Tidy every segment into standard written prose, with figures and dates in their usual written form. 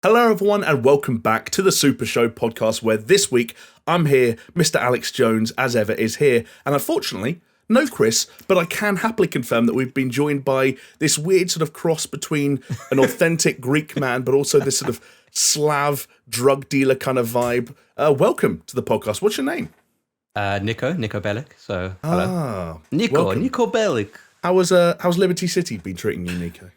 Hello everyone and welcome back to the SuperShow podcast, where this week I'm here, Mr. Alex Jones as ever is here, and unfortunately no Chris, but I can happily confirm that we've been joined by this weird sort of cross between an authentic Greek man but also this sort of Slav drug dealer kind of vibe. Welcome to the podcast. What's your name? Nico Bellic. So hello. Nico Bellic. How's Liberty City been treating you, Nico?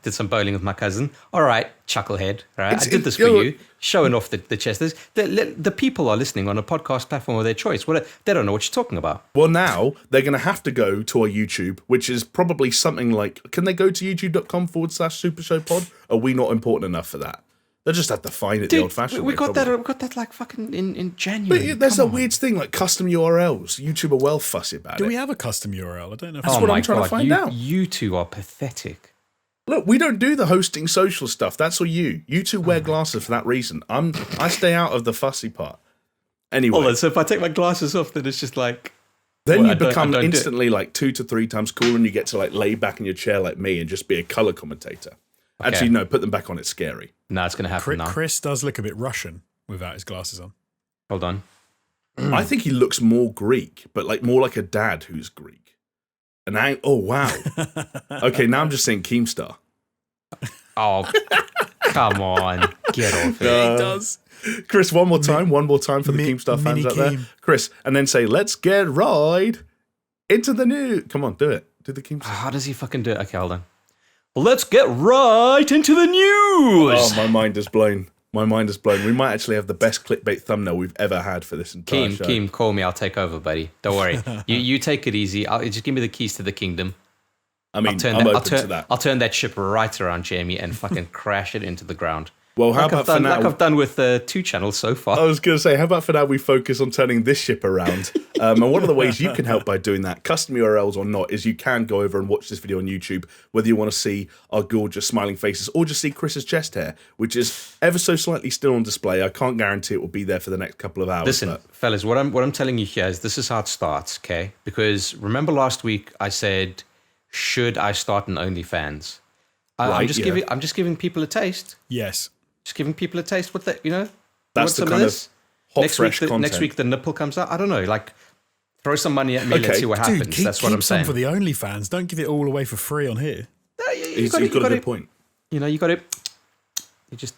Did some bowling with my cousin. All right, chucklehead. All right, I did this for you, showing off the chest. The people are listening on a podcast platform of their choice. They don't know what you're talking about. Well, now they're going to have to go to our YouTube, which is probably something like, can they go to youtube.com/SuperShow pod? Are we not important enough for that? They'll just have to find it the old-fashioned way. We got that like fucking in January. But there's a weird thing, like custom URLs. YouTube are well fussy about it. Do we have a custom URL? I don't know. That's what I'm trying to find out. You two are pathetic. Look, we don't do the hosting social stuff. That's all you. You two wear glasses for that reason. I stay out of the fussy part. Anyway. Hold on, so if I take my glasses off, then it's just like... Then you become instantly like 2 to 3 times cooler, and you get to like lay back in your chair like me and just be a colour commentator. Okay. Actually, no, put them back on. It's scary. No, it's going to happen now. Chris does look a bit Russian without his glasses on. Hold on. I think he looks more Greek, but like more like a dad who's Greek. And oh, wow. Okay, now I'm just saying Keemstar. Oh, come on. Get off it. He does. Chris, one more time for the Keemstar fans out there. Chris, and then say, let's get right into the new. Come on, do it. Do the Keemstar. How does he fucking do it? Okay, hold on. Let's get right into the news. Oh, my mind is blown. My mind is blown. We might actually have the best clickbait thumbname we've ever had for this entire show. Keem, call me. I'll take over, buddy. Don't worry. you take it easy. Just give me the keys to the kingdom. I mean, I'm open to that. I'll turn that ship right around, Jamie, and fucking crash it into the ground. Well, how about for now? Like I've done with 2 channels so far. I was going to say, how about for now we focus on turning this ship around? And one of the ways you can help by doing that, custom URLs or not, is you can go over and watch this video on YouTube, whether you want to see our gorgeous smiling faces or just see Chris's chest hair, which is ever so slightly still on display. I can't guarantee it will be there for the next couple of hours. Listen, fellas, what I'm telling you here is this is how it starts, okay? Because remember last week I said, should I start an OnlyFans? I'm just giving people a taste. Yes. Just giving people a taste. What they, that's the kind of hot, fresh content. Next week the nipple comes out. I don't know. Like, throw some money at me. Okay. Let's see what happens. That's what I'm saying. Keep some for the OnlyFans. Don't give it all away for free on here. No, you've got a good point. You got it.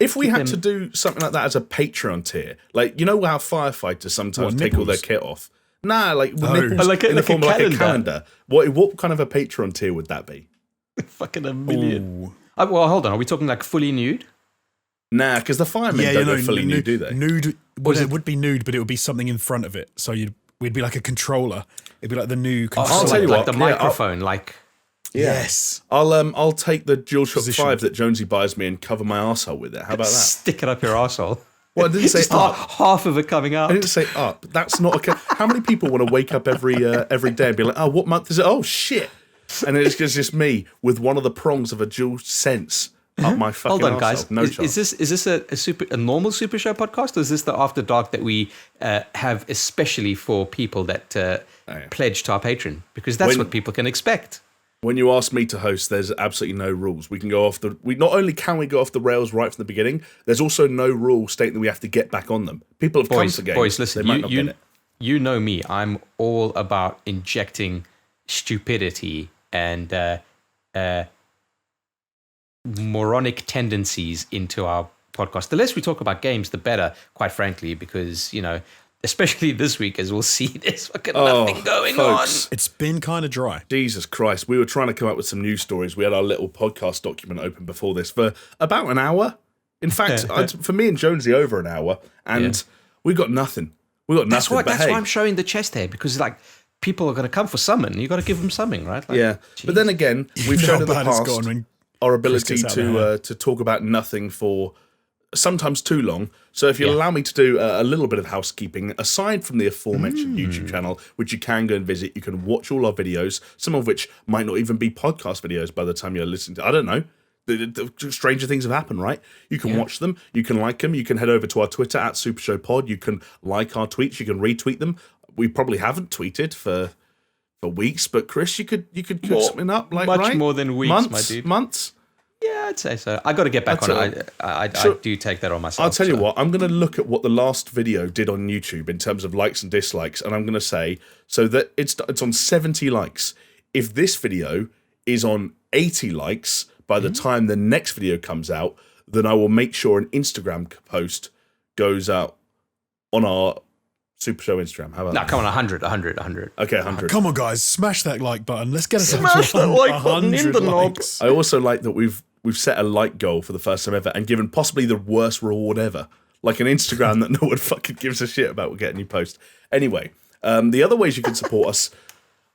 If we had to do something like that as a Patreon tier, like how firefighters sometimes take all their kit off. Nah, like nipples like in the form of like a calendar. What kind of a Patreon tier would that be? Fucking $1 million. Well, hold on. Are we talking like fully nude? Nah, because the firemen don't go fully nude, do they? Nude. Well, it would be nude, but it would be something in front of it. So we'd be like a controller. It'd be like the new controller. I'll tell you like what, the microphone, Yes. I'll take the DualShock 5 that Jonesy buys me and cover my arsehole with it. How about that? Stick it up your arsehole. Well, I didn't say up. Half of it coming out. I didn't say up. That's not how many people want to wake up every day and be like, oh, what month is it? Oh, shit. And it's just me with one of the prongs of a dual sense up my fucking Hold on, arsehole. guys. No chance. Is this a normal Super Show podcast, or is this the After Dark that we have especially for people that pledge to our Patreon? Because that's what people can expect. When you ask me to host, there's absolutely no rules. We can go off not only can we go off the rails right from the beginning, there's also no rule stating that we have to get back on them. People have come to games. Boys, listen, they might not get it. You know me. I'm all about injecting stupidity and moronic tendencies into our podcast. The less we talk about games, the better, quite frankly, because, especially this week, as we'll see, there's fucking nothing going on. It's been kind of dry. Jesus Christ. We were trying to come up with some news stories. We had our little podcast document open before this for about an hour. In fact, for me and Jonesy, over an hour. And we got nothing. That's why I'm showing the chest hair, because, people are going to come for something. You got to give them something, right? Geez. But then again, we've shown in the past our ability to talk about nothing for sometimes too long. So if you allow me to do a little bit of housekeeping, aside from the aforementioned YouTube channel, which you can go and visit, you can watch all our videos, some of which might not even be podcast videos by the time you're listening to. I don't know. The stranger things have happened, right? You can watch them, you can like them, you can head over to our Twitter at SuperShowPod, you can like our tweets, you can retweet them. We probably haven't tweeted for weeks, but Chris, you could cook something up, much more than weeks, months, my dude. Months. Yeah, I'd say so. I got to get back on it. I do take that on myself. I'll tell you what, I'm going to look at what the last video did on YouTube in terms of likes and dislikes, and I'm going to say, so that it's on 70 likes. If this video is on 80 likes by the time the next video comes out, then I will make sure an Instagram post goes out on our SuperShow Instagram. How about that? Come on, 100. Okay, 100. Come on, guys, smash that like button. Let's get us Smash that like button in the knob. I also like that we've set a like goal for the first time ever and given possibly the worst reward ever. Like an Instagram that no one fucking gives a shit about. We'll get a new post. Anyway, the other ways you can support us,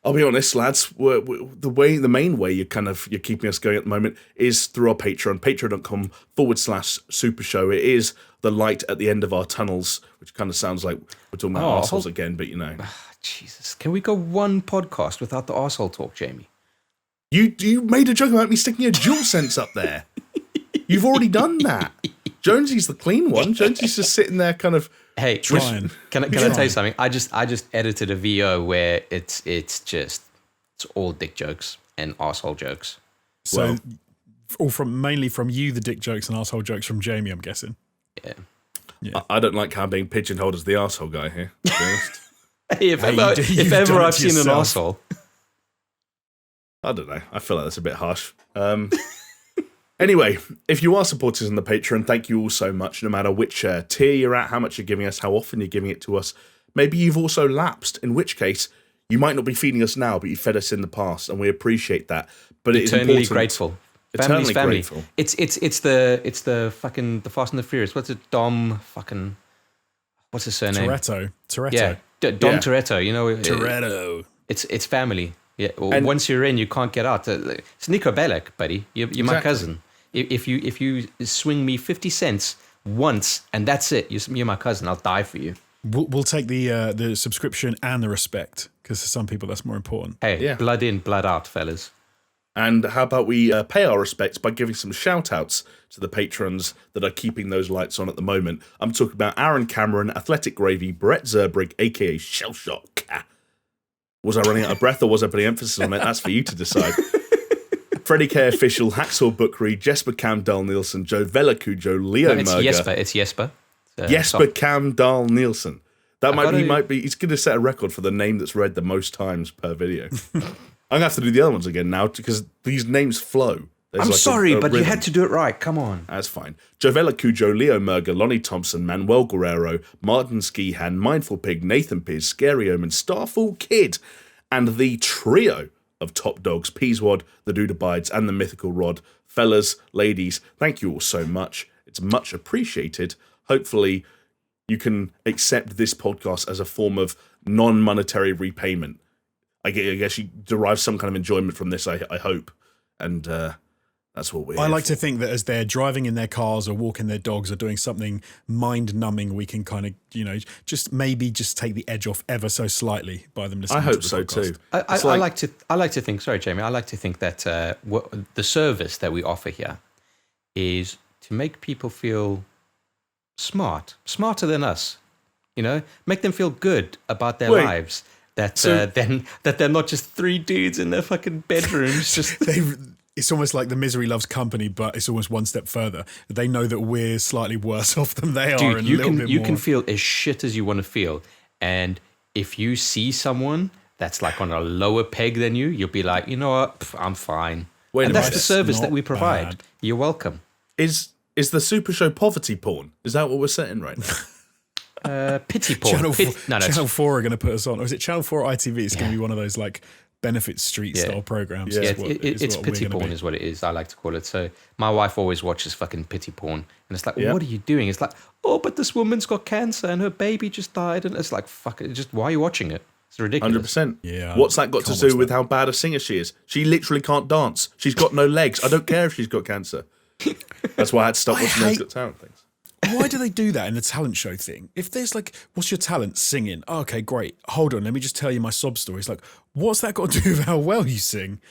I'll be honest, lads, the main way you're keeping us going at the moment is through our Patreon, patreon.com/SuperShow. It is the light at the end of our tunnels, which kind of sounds like we're talking about arseholes again, but you know. Jesus, can we go one podcast without the arsehole talk, Jamie? You made a joke about me sticking a DualSense up there. You've already done that. Jonesy's the clean one. Jonesy's just sitting there kind of... Hey, can I tell you something? I just edited a VO where it's all dick jokes and arsehole jokes. So, mainly from you, the dick jokes and arsehole jokes from Jamie, I'm guessing. Yeah. I don't like how I'm being pigeonholed as the arsehole guy here, to be honest. Hey, if ever I've seen an arsehole. I don't know. I feel like that's a bit harsh. Anyway, if you are supporters on the Patreon, thank you all so much, no matter which tier you're at, how much you're giving us, how often you're giving it to us. Maybe you've also lapsed, in which case you might not be feeding us now, but you fed us in the past, and we appreciate that. But it's eternally grateful. Eternally family. Grateful. It's the fucking the Fast and the Furious. What's it? Dom fucking. What's his surname? Toretto. Yeah, Dom Toretto. You know. Toretto. It's family. Yeah. And once you're in, you can't get out. It's Nico Bellic, buddy. You're my cousin. If you swing me 50 cents once and that's it, you're my cousin. I'll die for you. We'll take the subscription and the respect, because for some people that's more important. Hey, blood in, blood out, fellas. And how about we pay our respects by giving some shout-outs to the patrons that are keeping those lights on at the moment. I'm talking about Aaron Cameron, Athletic Gravy, Brett Zerbrig, a.k.a. Shellshock. Was I running out of breath or was I putting emphasis on it? That's for you to decide. Freddie K. Official, Hacksaw Bookery, Jesper Cam Dahl Nielsen, Joe Velacujo, Leo Merger. It's Jesper. Jesper Cam Dahl Nielsen. He's going to set a record for the name that's read the most times per video. I'm going to have to do the other ones again now because these names flow. I'm sorry, but you had to do it right. Come on. That's fine. Jovella Cujo, Leo Merger, Lonnie Thompson, Manuel Guerrero, Martin Skihan, Mindful Pig, Nathan Pierce, Scary Omen, Starfall Kid, and the trio of top dogs, Peaswad, the Dude Abides, and the Mythical Rod. Fellas, ladies, thank you all so much. It's much appreciated. Hopefully, you can accept this podcast as a form of non-monetary repayment. I guess you derive some kind of enjoyment from this, I hope. And that's what we're I like to think that as they're driving in their cars or walking their dogs or doing something mind-numbing, we can kind of, just take the edge off ever so slightly by them listening to the podcast. I hope so too. I like to think, sorry, Jamie, I like to think that the service that we offer here is to make people feel smarter than us, make them feel good about their lives. That they're not just three dudes in their fucking bedrooms. It's almost like the misery loves company, but it's almost one step further. They know that we're slightly worse off than they are. Dude, and you can feel as shit as you want to feel, and if you see someone that's like on a lower peg than you, you'll be like, you know what, I'm fine. And that's the service that we provide. Bad. You're welcome. Is the Super Show poverty porn? Is that what we're setting right now? Pity porn. Channel 4 are going to put us on. Or is it Channel 4 or ITV? It's going to be one of those like Benefit Street style programs. Yeah, it's pity porn is what it is. I like to call it. So my wife always watches fucking pity porn. And it's like, what are you doing? It's like, oh, but this woman's got cancer and her baby just died. And it's like, fuck it. Just why are you watching it? It's ridiculous. 100%. Yeah. What's that got to do with how bad a singer she is? She literally can't dance. She's got no legs. I don't care if she's got cancer. That's why I had to stop watching those Got Talent things. Why do they do that in the talent show thing? If there's like, what's your talent? Singing. Oh, okay, great. Hold on, let me just tell you my sob story. It's like, what's that got to do with how well you sing?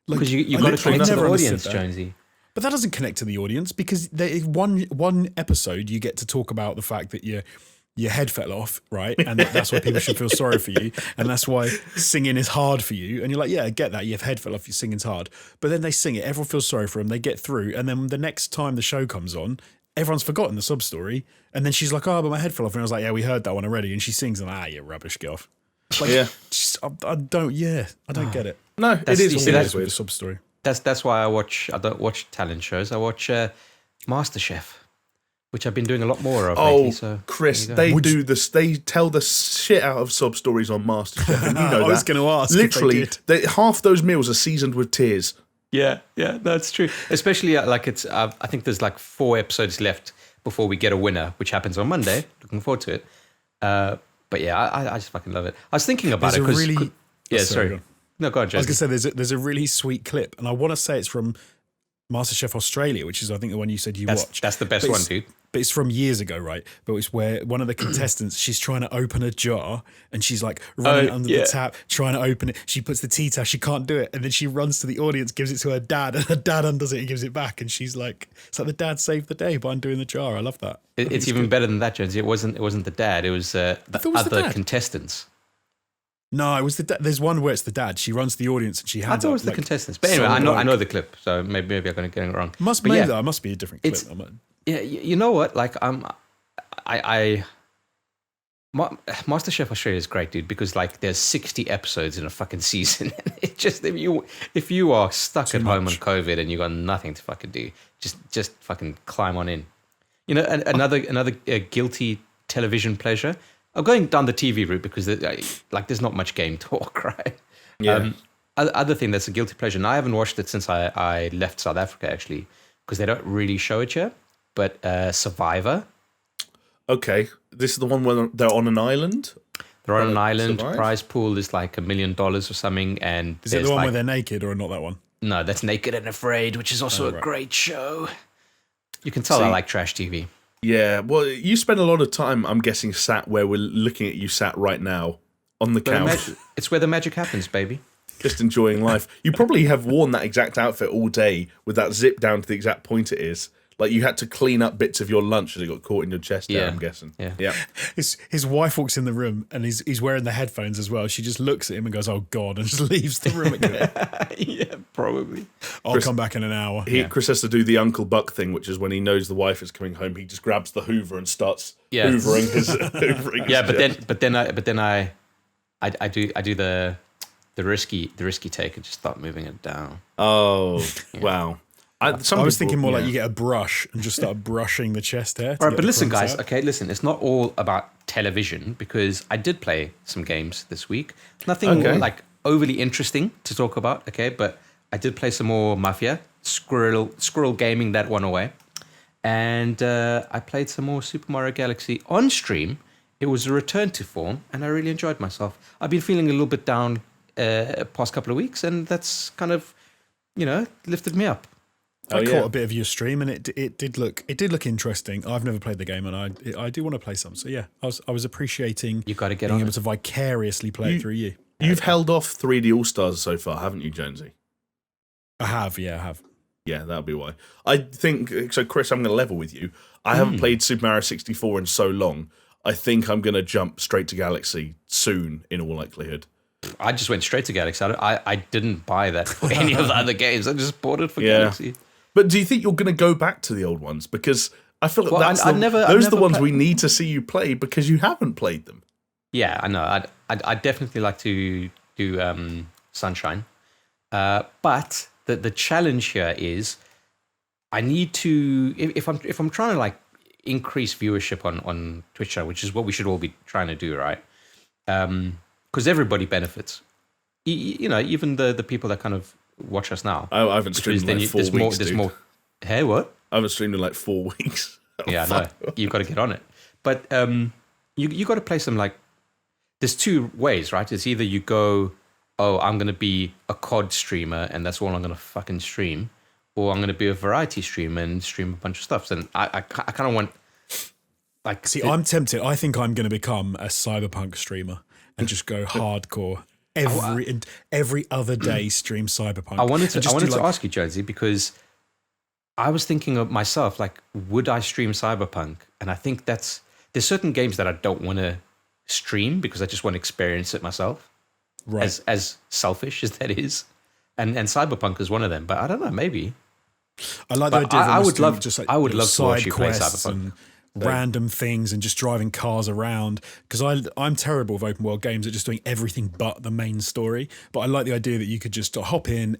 Because you've got to connect to the audience, Jonesy. But that doesn't connect to the audience because one episode you get to talk about the fact that your head fell off, right? And that's why people should feel sorry for you. And that's why singing is hard for you. And you're like, yeah, I get that. Your head fell off, your singing's hard. But then they sing it, everyone feels sorry for them, they get through. And then the next time the show comes on, everyone's forgotten the sub story. And then she's like, oh, but my head fell off. And I was like, yeah, we heard that one already. And she sings, and you rubbish, get off. Like, I don't get it. No, it is weird with the sub story. That's why I don't watch talent shows. I watch MasterChef, which I've been doing a lot more of lately. So Chris, they tell the shit out of sob stories on MasterChef. And you know I was going to ask. Literally, half those meals are seasoned with tears. Yeah, that's true. Especially I think there's like 4 episodes left before we get a winner, which happens on Monday. Looking forward to it. But yeah, I just fucking love it. I was thinking about it because sorry. No, go on, Jesse. I was going to say there's a really sweet clip, and I want to say it's from MasterChef Australia, which is I think the one you said you watched. That's the best one, dude. But it's from years ago, right? But it's where one of the contestants, she's trying to open a jar and she's like running under the tap, trying to open it. She puts the tea towel, she can't do it. And then she runs to the audience, gives it to her dad, and her dad undoes it and gives it back. And she's like, it's like the dad saved the day by undoing the jar. I love that. It's even better than that, Jones. It wasn't the dad. It was the other contestants. No, it was the dad. There's one where it's the dad. She runs to the audience and she hands. I thought it was the contestants. But anyway, I know the clip, so maybe I'm going to get it wrong. Must be a different clip. Yeah, you know what? Like MasterChef Australia is great, dude, because like there's 60 episodes in a fucking season. It just if you are stuck at home on COVID and you got nothing to fucking do, just fucking climb on in. You know, another guilty television pleasure. I'm going down the TV route because there's not much game talk, right? Yeah. Other thing that's a guilty pleasure, and I haven't watched it since I left South Africa actually, because they don't really show it yet. But Survivor. Okay, this is the one where they're on an island. They're on an island. Survive? Prize pool is like $1 million or something, and is it the one where they're naked or not that one? No, that's Naked and Afraid, which is also a great show. You can tell I like trash TV. Yeah, well, you spend a lot of time, I'm guessing, sat where we're looking at you sat right now on the couch. It's where the magic happens, baby. Just enjoying life. You probably have worn that exact outfit all day with that zip down to the exact point it is. Like you had to clean up bits of your lunch as it got caught in your chest there, I'm guessing. Yeah. His wife walks in the room and he's wearing the headphones as well. She just looks at him and goes, "Oh God," and just leaves the room again. Yeah, probably. I'll come back in an hour. Chris has to do the Uncle Buck thing, which is when he knows the wife is coming home, he just grabs the Hoover and starts hoovering his but then I do the risky take and just start moving it down. Oh, wow. I was thinking more like you get a brush and just start brushing the chest hair. All right, but listen, guys. Okay, listen. It's not all about television because I did play some games this week. Nothing like overly interesting to talk about. Okay, but I did play some more Mafia, Squirrel Gaming that one away, and I played some more Super Mario Galaxy on stream. It was a return to form, and I really enjoyed myself. I've been feeling a little bit down past couple of weeks, and that's kind of lifted me up. I caught a bit of your stream, and it did look interesting. I've never played the game, and I do want to play some. So yeah, I was appreciating you got to get being on able to vicariously play it through you. You've held off 3D All Stars so far, haven't you, Jonesy? I have. Yeah, that'll be why. I think so, Chris. I'm going to level with you. I haven't played Super Mario 64 in so long. I think I'm going to jump straight to Galaxy soon, in all likelihood. I just went straight to Galaxy. I didn't buy that for any of the other games. I just bought it for Galaxy. But do you think you're going to go back to the old ones? Because I feel like those are the ones we need to see you play because you haven't played them. Yeah, I know. I'd definitely like to do Sunshine. But the challenge here is I need to, if I'm trying to like increase viewership on Twitch, which is what we should all be trying to do, right? Because everybody benefits. Even the people that kind of watch us now. I haven't streamed in like 4 weeks, There's more. Hey, what? I haven't streamed in like 4 weeks. Yeah, I know. You've got to get on it. But you got to play some like. There's 2 ways, right? It's either you go, oh, I'm going to be a COD streamer and that's all I'm going to fucking stream, or I'm going to be a variety streamer and stream a bunch of stuff. And I kind of want. Like, see, I'm tempted. I think I'm going to become a cyberpunk streamer and just go hardcore. Every other day stream Cyberpunk. I wanted to ask you, Jonesy, because I was thinking of myself, like, would I stream Cyberpunk? And I think that's there's certain games that I don't want to stream because I just want to experience it myself. Right. As selfish as that is. And Cyberpunk is one of them, but I don't know, maybe. I like the idea. I would love just like I would love to watch side you play quests Cyberpunk. and random things and just driving cars around, because I'm terrible with open world games at just doing everything but the main story. But I like the idea that you could just hop in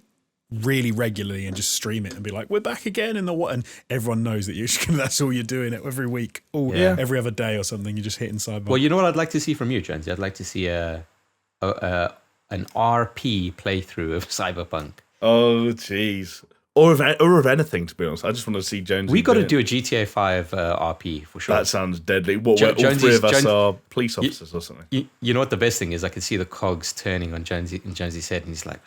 really regularly and just stream it and be like, we're back again in the what, and everyone knows that that's all you're doing every week or every other day or something. You're just hitting Cyberpunk. Well, you know what I'd like to see from you, Jonesy? I'd like to see an RP playthrough of Cyberpunk. Oh, jeez. Or of anything, to be honest. I just want to see Jonesy. We got to do a GTA 5 RP for sure. That sounds deadly. What, where all three of us are police officers or something? You know what the best thing is? I can see the cogs turning on Jonesy in Jonesy's head, and he's like,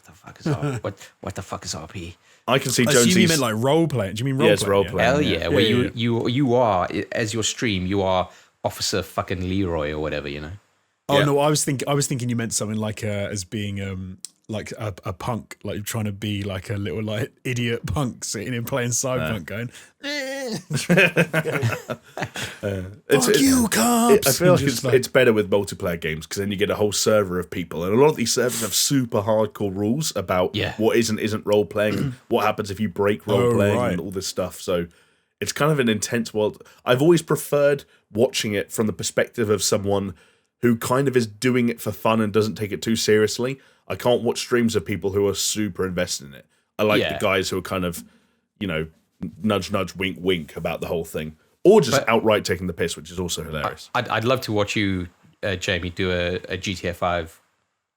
what the fuck is RP? I can see I Jonesy's... assume you meant like role playing. Do you mean role playing? Yes, role playing. Hell yeah. Where you are, as your stream, you are Officer fucking Leroy or whatever, you know? Oh, no, I was thinking you meant something like as being... like a punk, like trying to be like a little like idiot punk sitting and playing Cyberpunk, going, "Fuck you, cops!" I feel like it's better with multiplayer games because then you get a whole server of people, and a lot of these servers have super hardcore rules about what isn't role playing, and what happens if you break role playing, and all this stuff. So it's kind of an intense world. I've always preferred watching it from the perspective of someone who kind of is doing it for fun and doesn't take it too seriously. I can't watch streams of people who are super invested in it. I like the guys who are kind of, nudge, nudge, wink, wink about the whole thing. Or just outright taking the piss, which is also hilarious. I'd love to watch you, Jamie, do a GTA 5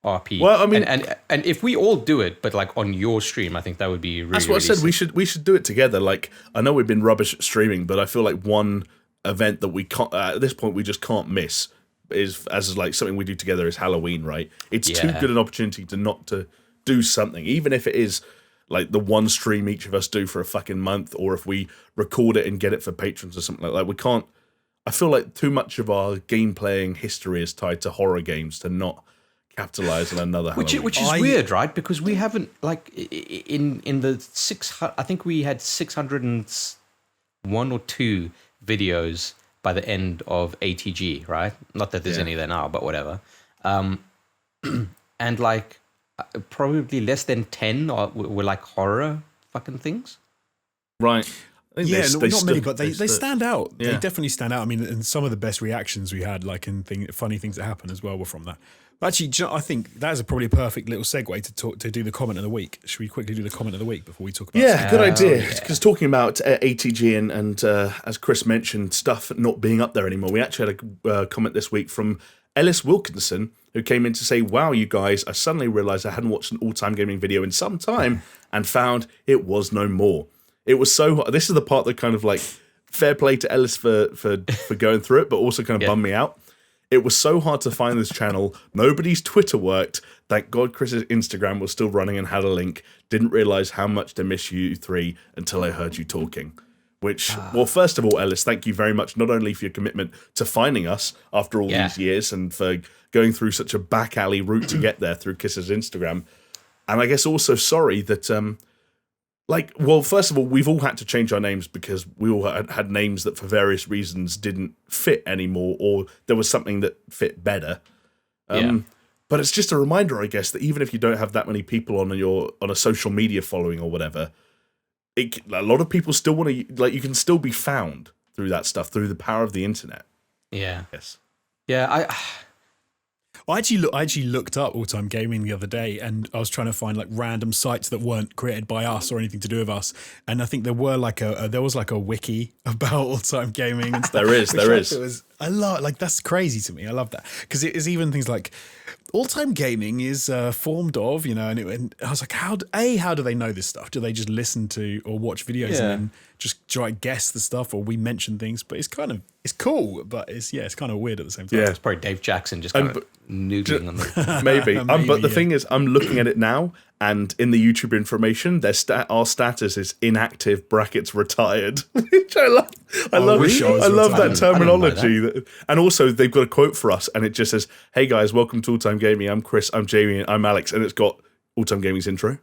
RP. Well, I mean... And if we all do it, but like on your stream, I think that would be really, that's what really I said. sick. We should do it together. Like, I know we've been rubbish at streaming, but I feel like one event that we can't... at this point, we just can't miss... is as like something we do together is Halloween, right? It's too good an opportunity to do something, even if it is like the one stream each of us do for a fucking month, or if we record it and get it for patrons or something like that. We can't. I feel like too much of our game playing history is tied to horror games to not capitalize on another Halloween. Which is weird, right? Because we haven't like in the I think we had 601 or 2 videos by the end of ATG, right? Not that there's any there now, but whatever. And like probably less than 10 were like horror fucking things. Right. Yeah, not many, but they stand out. Yeah. They definitely stand out. I mean, and some of the best reactions we had, like in funny things that happen as well, were from that. Actually, I think that is probably a perfect little segue to do the comment of the week. Should we quickly do the comment of the week before we talk about good idea. Because talking about ATG and as Chris mentioned, stuff not being up there anymore, we actually had a comment this week from Ellis Wilkinson, who came in to say, wow, you guys, I suddenly realised I hadn't watched an all-time gaming video in some time and found it was no more. It was so... This is the part that kind of like, fair play to Ellis for going through it, but also kind of bummed me out. It was so hard to find this channel. Nobody's Twitter worked. Thank God Chris's Instagram was still running and had a link. Didn't realise how much to miss you three until I heard you talking. Which, well, first of all, Ellis, thank you very much, not only for your commitment to finding us after all these years and for going through such a back alley route to get there through Chris's Instagram. And I guess also sorry that... first of all, we've all had to change our names because we all had names that for various reasons didn't fit anymore, or there was something that fit better. But it's just a reminder, I guess, that even if you don't have that many people on a social media following or whatever, a lot of people still want to, like, you can still be found through that stuff, through the power of the internet. Yeah. Yes. Yeah, I actually looked up all-time gaming the other day, and I was trying to find like random sites that weren't created by us or anything to do with us. And I think there were there was a wiki about all-time gaming and stuff. there is. I love, like, that's crazy to me. I love that because it is even things like all-time gaming is formed of, and I was like, how do they know this stuff? Do they just listen to or watch videos and then just try and guess the stuff, or we mention things? But it's cool, but it's kind of weird at the same time. Yeah, it's probably Dave Jackson just kind of noodling on the... Maybe. But the thing is, I'm looking at it now, and in the YouTube information, our status is inactive (retired), which I love. I love that terminology. And also, they've got a quote for us, and it just says, "Hey guys, welcome to All Time Gaming. I'm Chris. I'm Jamie. And I'm Alex." And it's got All Time Gaming's intro.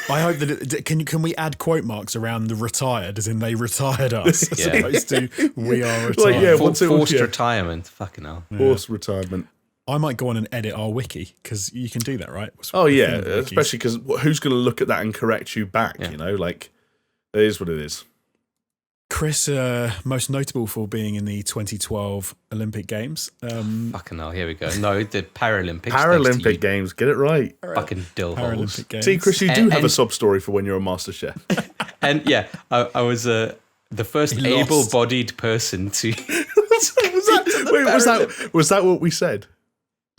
I hope that can we add quote marks around the retired, as in they retired us, as opposed to we are retired. Forced retirement. Fucking hell. Forced retirement. I might go on and edit our wiki, because you can do that, right? Especially because who's going to look at that and correct you back? You know, like it is what it is. Chris, most notable for being in the 2012 Olympic Games. Fucking hell, here we go. No, the Paralympics. Paralympic Games, get it right. Fucking dill holes. See, Chris, you do have a sob story for when you're a master chef. And yeah, I was the first able-bodied person to... Was that what we said?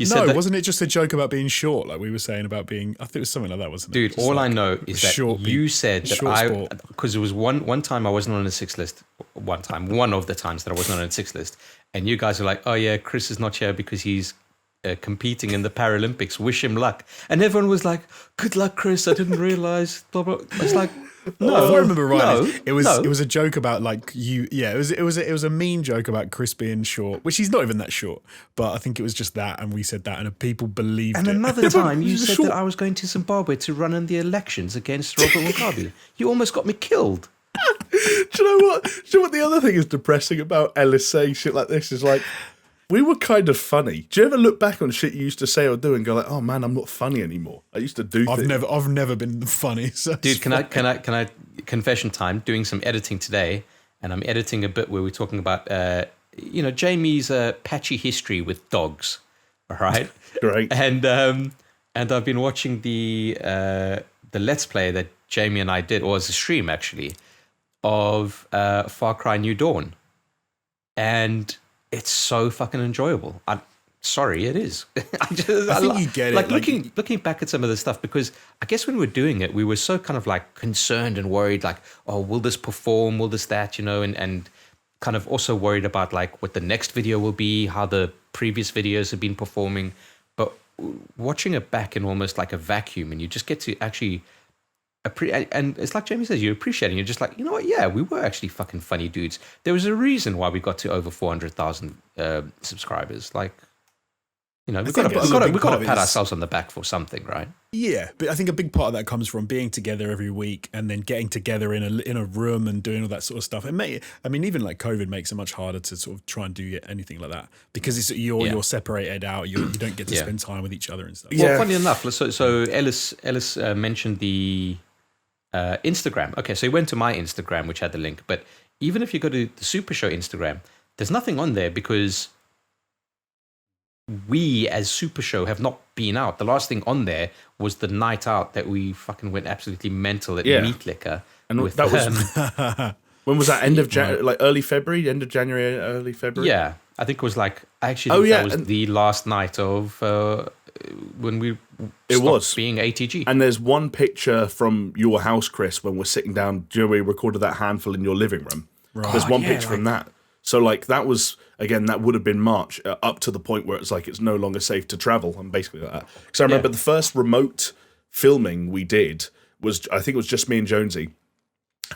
Wasn't it just a joke about being short, like we were saying about being... I think it was something like that, wasn't it? Dude, all like, I know is that you said that because it was one time I wasn't on a 6 list, one of the times that I wasn't on a 6 list, and you guys were like, oh yeah, Chris is not here because he's competing in the Paralympics, wish him luck. And everyone was like, good luck, Chris, I didn't realise, blah, blah. It's like... No, if I remember right, it was a joke about like you. Yeah, it was a mean joke about Chris being short, which he's not even that short. But I think it was just that, and we said that, and people believed it. And another time, you said that I was going to Zimbabwe to run in the elections against Robert Mugabe. You almost got me killed. Do you know what? Do you know what the other thing is depressing about Ellis saying shit like this is like. We were kind of funny. Do you ever look back on shit you used to say or do and go like, "Oh man, I'm not funny anymore"? I used to do. I've never been funny. So dude, can I confession time? Doing some editing today, and I'm editing a bit where we're talking about, Jamie's patchy history with dogs. All right, great. And I've been watching the Let's Play that Jamie and I did, or as a stream actually, of Far Cry New Dawn, and it's so fucking enjoyable. I'm sorry, it is. I think you get it. Like looking back at some of the stuff, because I guess when we were doing it, we were so kind of like concerned and worried, like, oh, will this perform? Will this that? And kind of also worried about like what the next video will be, how the previous videos have been performing. But watching it back in almost like a vacuum, and you just get to actually. And it's like Jamie says, you appreciate it. And you're just like, you know what? Yeah, we were actually fucking funny dudes. There was a reason why we got to over 400,000 subscribers. Like, we've got to pat ourselves on the back for something, right? Yeah, but I think a big part of that comes from being together every week and then getting together in a room and doing all that sort of stuff. Even like COVID makes it much harder to sort of try and do anything like that because you're separated out. You don't get to spend time with each other and stuff. Well, funny enough, so Ellis mentioned the Instagram. Okay, so he went to my Instagram, which had the link. But even if you go to the SuperShow Instagram, there's nothing on there because we as SuperShow have not been out. The last thing on there was the night out that we fucking went absolutely mental at Meat Liquor. And that was when was that? End of January, like early February, end of January, early February. Yeah, I think it was like that was the last night of when we stopped being ATG. And there's one picture from your house, Chris, when we're sitting down. Do you know we recorded that handful in your living room? Right. There's one picture from that. So like that was, again, that would have been March, up to the point where it's like it's no longer safe to travel, and basically like that. Because I remember the first remote filming we did was, I think it was just me and Jonesy,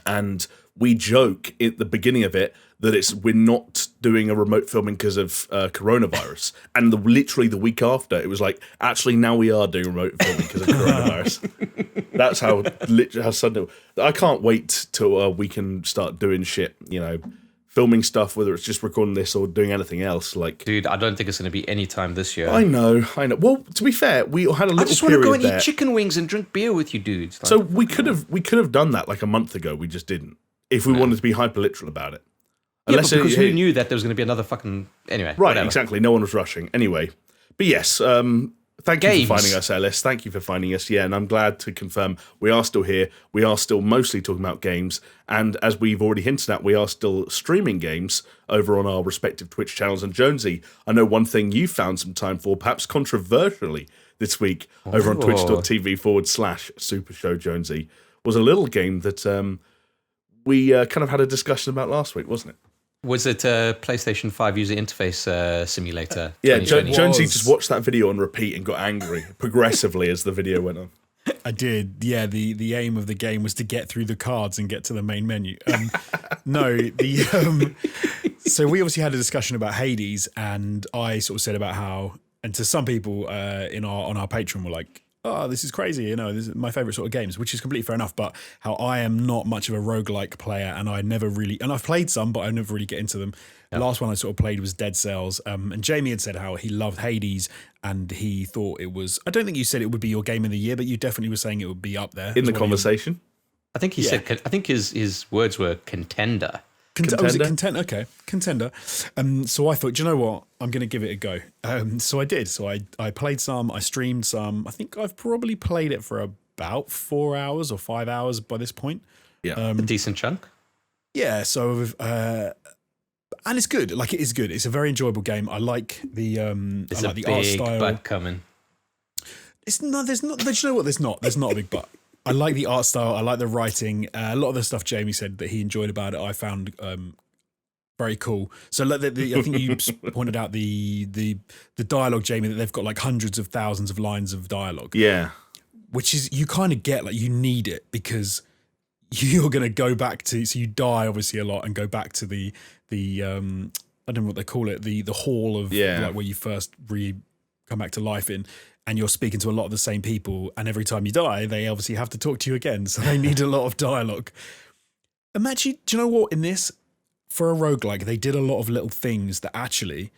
and we joke at the beginning of it that we're not doing a remote filming because of coronavirus, and literally the week after it was like, actually now we are doing remote filming because of coronavirus. That's how sudden. I can't wait till we can start doing shit, filming stuff, whether it's just recording this or doing anything else. Like, dude, I don't think it's going to be any time this year. I know. Well, to be fair, we had a little period there. I just want to go and eat chicken wings and drink beer with you dudes. So we could have done that like a month ago. We just didn't. If we wanted to be hyper literal about it. Unless because we knew that there was going to be another fucking... Anyway, right, whatever. Exactly. No one was rushing. Anyway. But yes, thank you for finding us, Ellis. Thank you for finding us. Yeah, and I'm glad to confirm we are still here. We are still mostly talking about games. And as we've already hinted at, we are still streaming games over on our respective Twitch channels. And Jonesy, I know one thing you found some time for, perhaps controversially this week, over on twitch.tv/SuperShow Jonesy, was a little game that we kind of had a discussion about last week, wasn't it? Was it a PlayStation 5 user interface simulator? Yeah, Jonesy just watched that video on repeat and got angry progressively as the video went on. I did. Yeah, the aim of the game was to get through the cards and get to the main menu. So we obviously had a discussion about Hades, and I sort of said about how, and to some people on our Patreon were like, oh, this is crazy, you know, this is my favorite sort of games, which is completely fair enough, but how I am not much of a roguelike player, and I've played some, but I never really get into them. The last one I sort of played was Dead Cells, and Jamie had said how he loved Hades, and he thought it was, I don't think you said it would be your game of the year, but you definitely were saying it would be up there. In the conversation? I think he said, I think his words were contender. Contender? Was it contender? Okay, contender. So I thought, do you know what? I'm going to give it a go. So I did. So I played some, I streamed some. I think I've probably played it for about 4 hours or 5 hours by this point. Yeah, a decent chunk. Yeah, so and it's good. Like, it is good. It's a very enjoyable game. I like the There's I like a the art big style. butt coming. It's not. There's not. Do you know what? There's not a big butt. I like the art style. I like the writing. A lot of the stuff Jamie said that he enjoyed about it, I found very cool. So I think you pointed out the dialogue, Jamie, that they've got like hundreds of thousands of lines of dialogue. Yeah, which is, you kind of get, like, you need it because you're going to go back to, so you die obviously a lot and go back to the I don't know what they call it, the hall of like where you first come back to life in. And you're speaking to a lot of the same people, and every time you die, they obviously have to talk to you again, so they need a lot of dialogue. Imagine, do you know what, in this, for a roguelike, they did a lot of little things that actually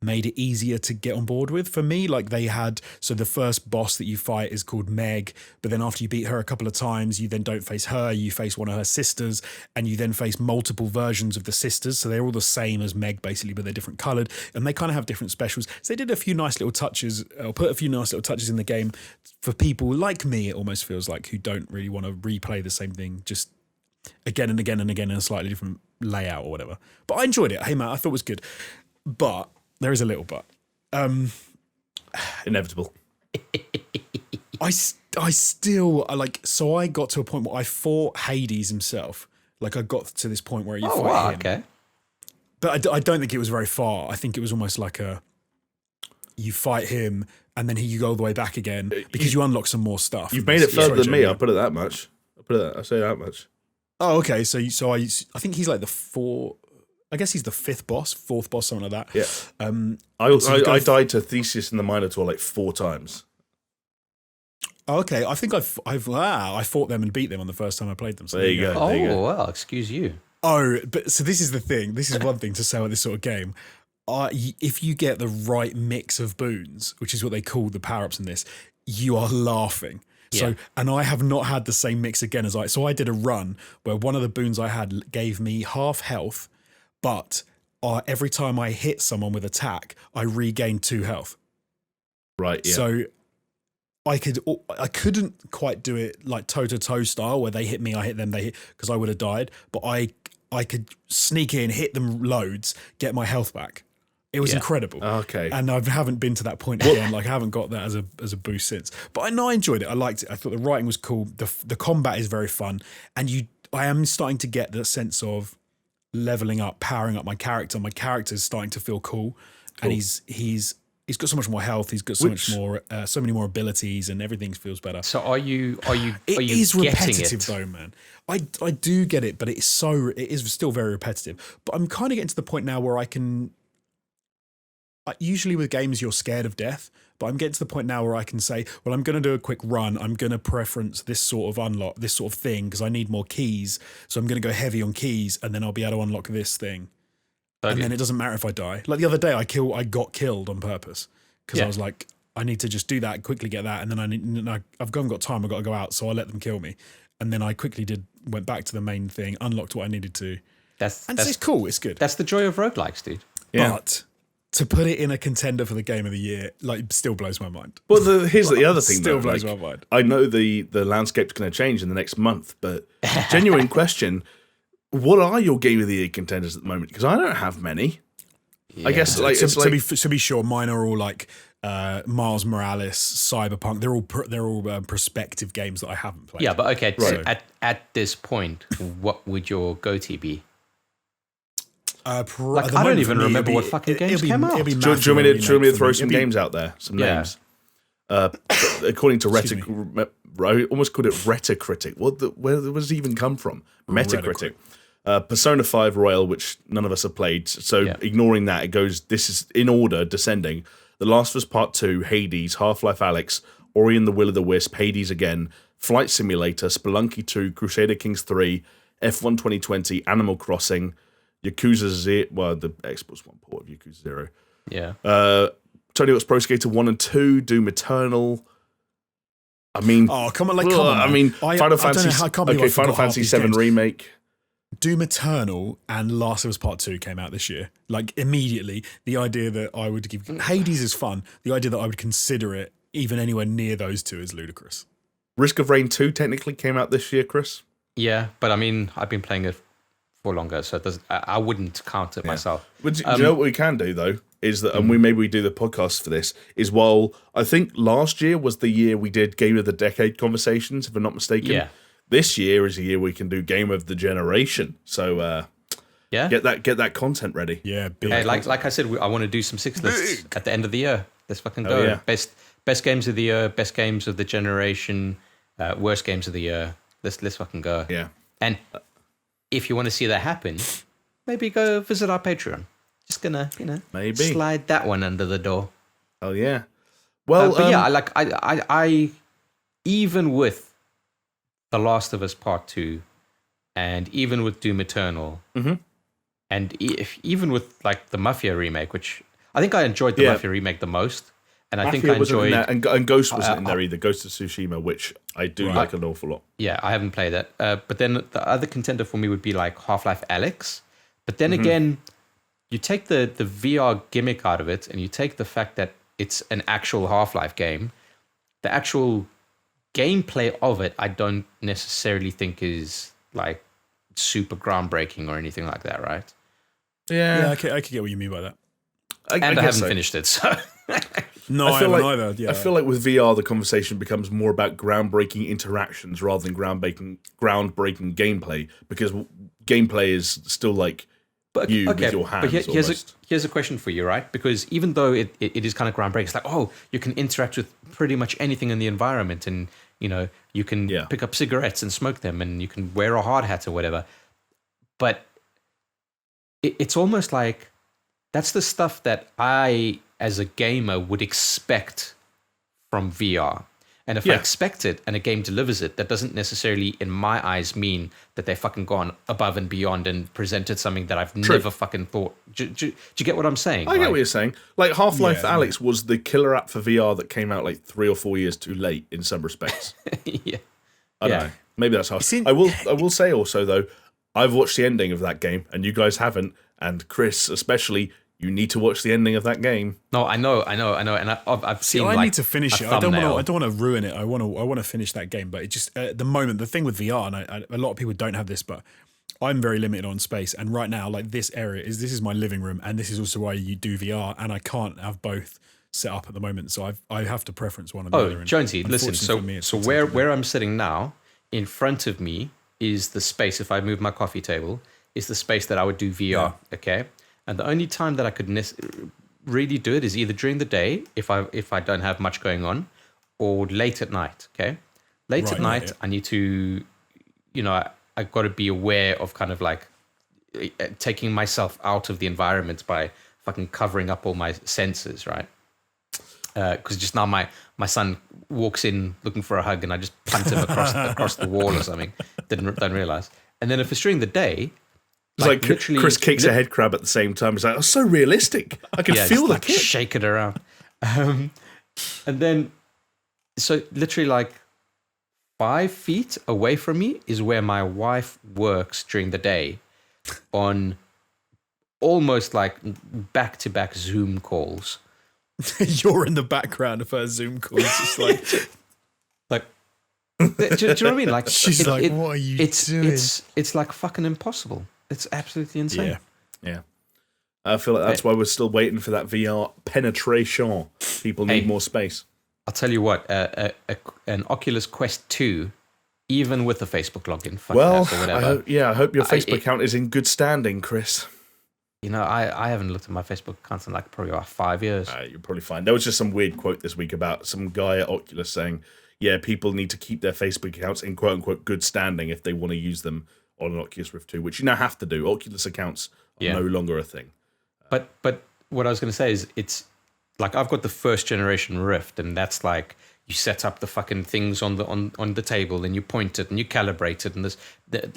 made it easier to get on board with. For me, like, they had, so the first boss that you fight is called Meg, but then after you beat her a couple of times, you then don't face her, you face one of her sisters, and you then face multiple versions of the sisters, so they're all the same as Meg basically, but they're different coloured, and they kind of have different specials. So they did a few nice little touches, or put a few nice little touches in the game for people like me, it almost feels like, who don't really want to replay the same thing just again and again and again in a slightly different layout or whatever. But I enjoyed it. Hey man, I thought it was good. But there is a little but. Inevitable. I still, like, so I got to a point where I fought Hades himself. Like, I got to this point where you fight him. Okay. But I don't think it was very far. I think it was almost like you fight him and then you go all the way back again because you unlock some more stuff. You've made it further than me, I'll put it that much. I'll say that much. Oh, okay. So I think he's like I guess he's the fourth boss, something like that. Yeah. I died to Theseus and the Minotaur like 4 times. Okay, I think I fought them and beat them on the first time I played them. So there you go. Oh, well, excuse you. Oh, but so this is the thing. This is one thing to say about this sort of game. If you get the right mix of boons, which is what they call the power-ups in this, you are laughing. So, and I have not had the same mix again so I did a run where one of the boons I had gave me half health, but every time I hit someone with attack, I regained 2 health. Right, yeah. So I couldn't quite do it like toe-to-toe style where they hit me, I hit them, they hit, because I would have died, but I could sneak in, hit them loads, get my health back. It was incredible. Okay. And I haven't been to that point again. Like, I haven't got that as a boost since. But I enjoyed it. I liked it. I thought the writing was cool. The combat is very fun. And I am starting to get the sense of leveling up, powering up my character. My character is starting to feel cool. And he's got so much more health. He's got so many more abilities, and everything feels better. So are you It is getting repetitive it? though, man. I do get it, but it is still very repetitive. But I'm kind of getting to the point now where I can. Usually with games, you're scared of death, but I'm getting to the point now where I can say, well, I'm going to do a quick run. I'm going to preference this sort of unlock, this sort of thing, because I need more keys. So I'm going to go heavy on keys, and then I'll be able to unlock this thing. Okay. And then it doesn't matter if I die. Like the other day, I got killed on purpose because I was like, I need to just do that, quickly get that, and then I've got time. I've got to go out, so I let them kill me, and then I quickly went back to the main thing, unlocked what I needed to. It's cool. It's good. That's the joy of roguelikes, dude. Yeah. But to put it in a contender for the game of the year, like, still blows my mind. Well, here's the other thing. Still blows my mind. I know the landscape's going to change in the next month, but genuine question: what are your game of the year contenders at the moment? Because I don't have many. Yeah. I guess to be sure, mine are all like Miles Morales, Cyberpunk. They're all prospective games that I haven't played. Yeah, but okay. Right. So at this point, what would your go-to be? I don't even remember what fucking games came out. Do you want me to throw some games out there? Some names. According to I almost called it Retacritic. Where does it even come from? Metacritic. Persona 5 Royal, which none of us have played. So ignoring that, it goes, this is in order, descending. The Last of Us Part 2, Hades, Half-Life Alyx, Ori and the Will of the Wisp, Hades again, Flight Simulator, Spelunky 2, Crusader Kings 3, F1 2020, Animal Crossing, Yakuza 0, well, the Xbox One port of Yakuza 0. Yeah. Tony Hawk's Pro Skater 1 and 2, Doom Eternal. I mean, come on, man. I mean, Final Fantasy 7 Remake. Doom Eternal and Last of Us Part 2 came out this year. Like, immediately, the idea that I would give... Hades is fun. The idea that I would consider it even anywhere near those two is ludicrous. Risk of Rain 2 technically came out this year, Chris. Yeah, but I mean, I've been playing it for longer, so I wouldn't count it myself. But do you know what we can do, though? Is that, and we do the podcast for this, is while I think last year was the year we did Game of the Decade conversations, if I'm not mistaken. Yeah. This year is a year we can do Game of the Generation. So get that content ready. Yeah, big. Hey, like I said, I want to do some 6 lists at the end of the year. Let's fucking go. Yeah. Best games of the year, best games of the generation, worst games of the year. Let's fucking go. Yeah. And if you want to see that happen, maybe go visit our Patreon. Just gonna, maybe slide that one under the door. Oh yeah. Well, but yeah, I even with The Last of Us Part 2, and even with Doom Eternal, and even with like the Mafia remake, which I think I enjoyed the Mafia remake the most, and I think I enjoyed. And Ghost wasn't in there either. Ghost of Tsushima, which I do like an awful lot. Yeah, I haven't played that. But then the other contender for me would be like Half-Life Alyx. But then again, you take the VR gimmick out of it, and you take the fact that it's an actual Half-Life game. The actual gameplay of it, I don't necessarily think is like super groundbreaking or anything like that, right? Yeah, I could get what you mean by that. I haven't finished it, so... No, I haven't either. Yeah. I feel like with VR, the conversation becomes more about groundbreaking interactions rather than groundbreaking gameplay, because gameplay is still like with your hands. But here's a question for you, right? Because even though it is kind of groundbreaking, it's like, you can interact with pretty much anything in the environment, and you can pick up cigarettes and smoke them, and you can wear a hard hat or whatever. But it's almost like that's the stuff that I, as a gamer, would expect from VR. And if I expect it and a game delivers it, that doesn't necessarily, in my eyes, mean that they've fucking gone above and beyond and presented something that I've never fucking thought. Do you get what I'm saying? I get what you're saying. Like Half-Life Alyx was the killer app for VR that came out like 3 or 4 years too late in some respects. Yeah. I don't know. Maybe that's hard. I will say also, though, I've watched the ending of that game, and you guys haven't. And Chris, especially, you need to watch the ending of that game. No, I know, and I've seen. I need to finish it. I don't want to ruin it. I want to finish that game, but it just at the moment, the thing with VR, and a lot of people don't have this, but I'm very limited on space. And right now, like this is my living room, and this is also why you do VR, and I can't have both set up at the moment, so I have to preference one or the other. Oh, Jonesy, listen. So where I'm sitting now, in front of me is the space. If I move my coffee table, is the space that I would do VR. Yeah. Okay. And the only time that I could really do it is either during the day, if I don't have much going on, or late at night. Okay, late at night, I need to, I've got to be aware of kind of like taking myself out of the environment by fucking covering up all my senses, right? Because just now my son walks in looking for a hug, and I just punt him across the wall or something. Don't realize. And then if it's during the day. It's like Chris kicks a head crab at the same time. It's like, oh, so realistic. I can feel the kick. Shake it around. And then, so literally like 5 feet away from me is where my wife works during the day on almost like back-to-back Zoom calls. You're in the background of her Zoom calls. It's like, do you know what I mean? Like, she's like, what are you doing? It's like fucking impossible. It's absolutely insane. Yeah. I feel like that's why we're still waiting for that VR penetration. People need more space. I'll tell you what, an Oculus Quest 2, even with the Facebook login, I hope your Facebook account is in good standing, Chris. I haven't looked at my Facebook account in like probably about 5 years. You're probably fine. There was just some weird quote this week about some guy at Oculus saying, people need to keep their Facebook accounts in quote-unquote good standing if they want to use them on an Oculus Rift 2, which you now have to do. Oculus accounts are no longer a thing. But what I was going to say is it's like I've got the first generation Rift, and that's like, you set up the fucking things on the table, and you point it and you calibrate it, and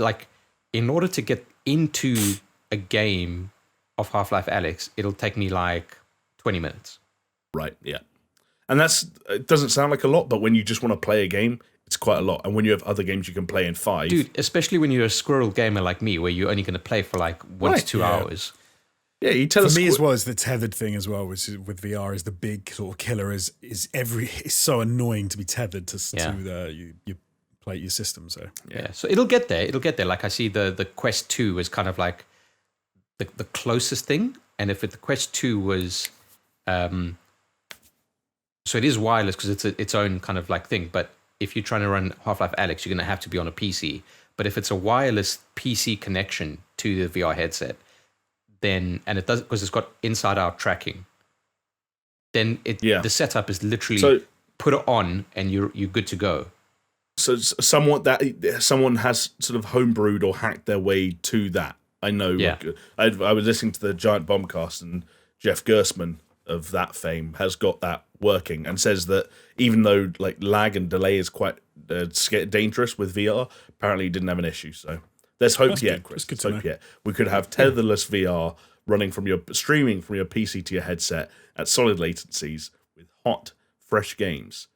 like in order to get into a game of Half-Life Alyx, it'll take me like 20 minutes. Right, yeah. And it doesn't sound like a lot, but when you just want to play a game, it's quite a lot. And when you have other games you can play in 5. Dude, especially when you're a squirrel gamer like me, where you're only going to play for like 1 to 2 hours. Yeah, you tell us. For me as well, is the tethered thing as well, which is, with VR, is the big sort of killer. It's so annoying to be tethered to your system. So so it'll get there. Like I see the Quest 2 is kind of like the closest thing, and if the Quest 2 was, so it is wireless because it's its own kind of like thing, but if you're trying to run Half-Life Alyx, you're going to have to be on a PC. But if it's a wireless PC connection to the VR headset, then, and it does, because it's got inside-out tracking, then the setup is literally put it on and you're good to go. So someone has sort of homebrewed or hacked their way to that. I know. Yeah. I was listening to the Giant Bombcast, and Jeff Gersman of that fame has got that working, and says that even though like lag and delay is quite dangerous with VR, apparently he didn't have an issue. So there's hope yet, Chris. There's hope yet. We could have tetherless VR running streaming from your PC to your headset at solid latencies with hot, fresh games.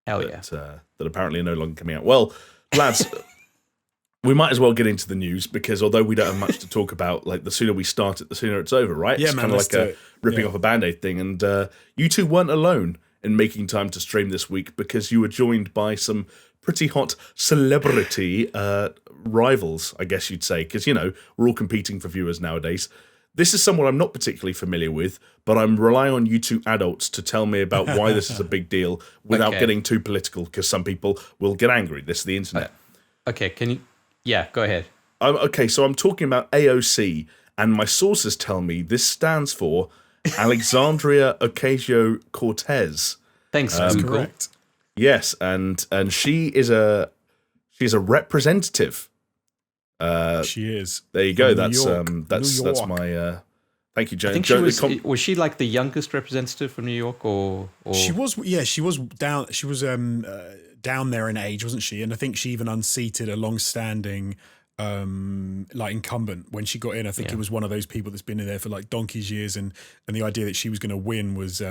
Hell that apparently are no longer coming out. Well, lads, we might as well get into the news, because although we don't have much to talk about, like the sooner we start it, the sooner it's over, right? Yeah, it's man, kind of like ripping off a Band-Aid thing. And you two weren't alone in making time to stream this week, because you were joined by some pretty hot celebrity rivals, I guess you'd say, because, we're all competing for viewers nowadays. This is someone I'm not particularly familiar with, but I'm relying on you two adults to tell me about why this is a big deal without getting too political, because some people will get angry. This is the internet. Okay, can you... Yeah, go ahead. So I'm talking about AOC, and my sources tell me this stands for Alexandria Ocasio-Cortez. Thanks, that's correct. Yes, and she's a representative. She is. There you go. That's my. Thank you, Joe. I think was she like the youngest representative from New York, or she was? Yeah, she was down. She was down there in age, wasn't she? And I think she even unseated a long-standing incumbent when she got in. I think it was one of those people that's been in there for like donkey's years, and the idea that she was going to win was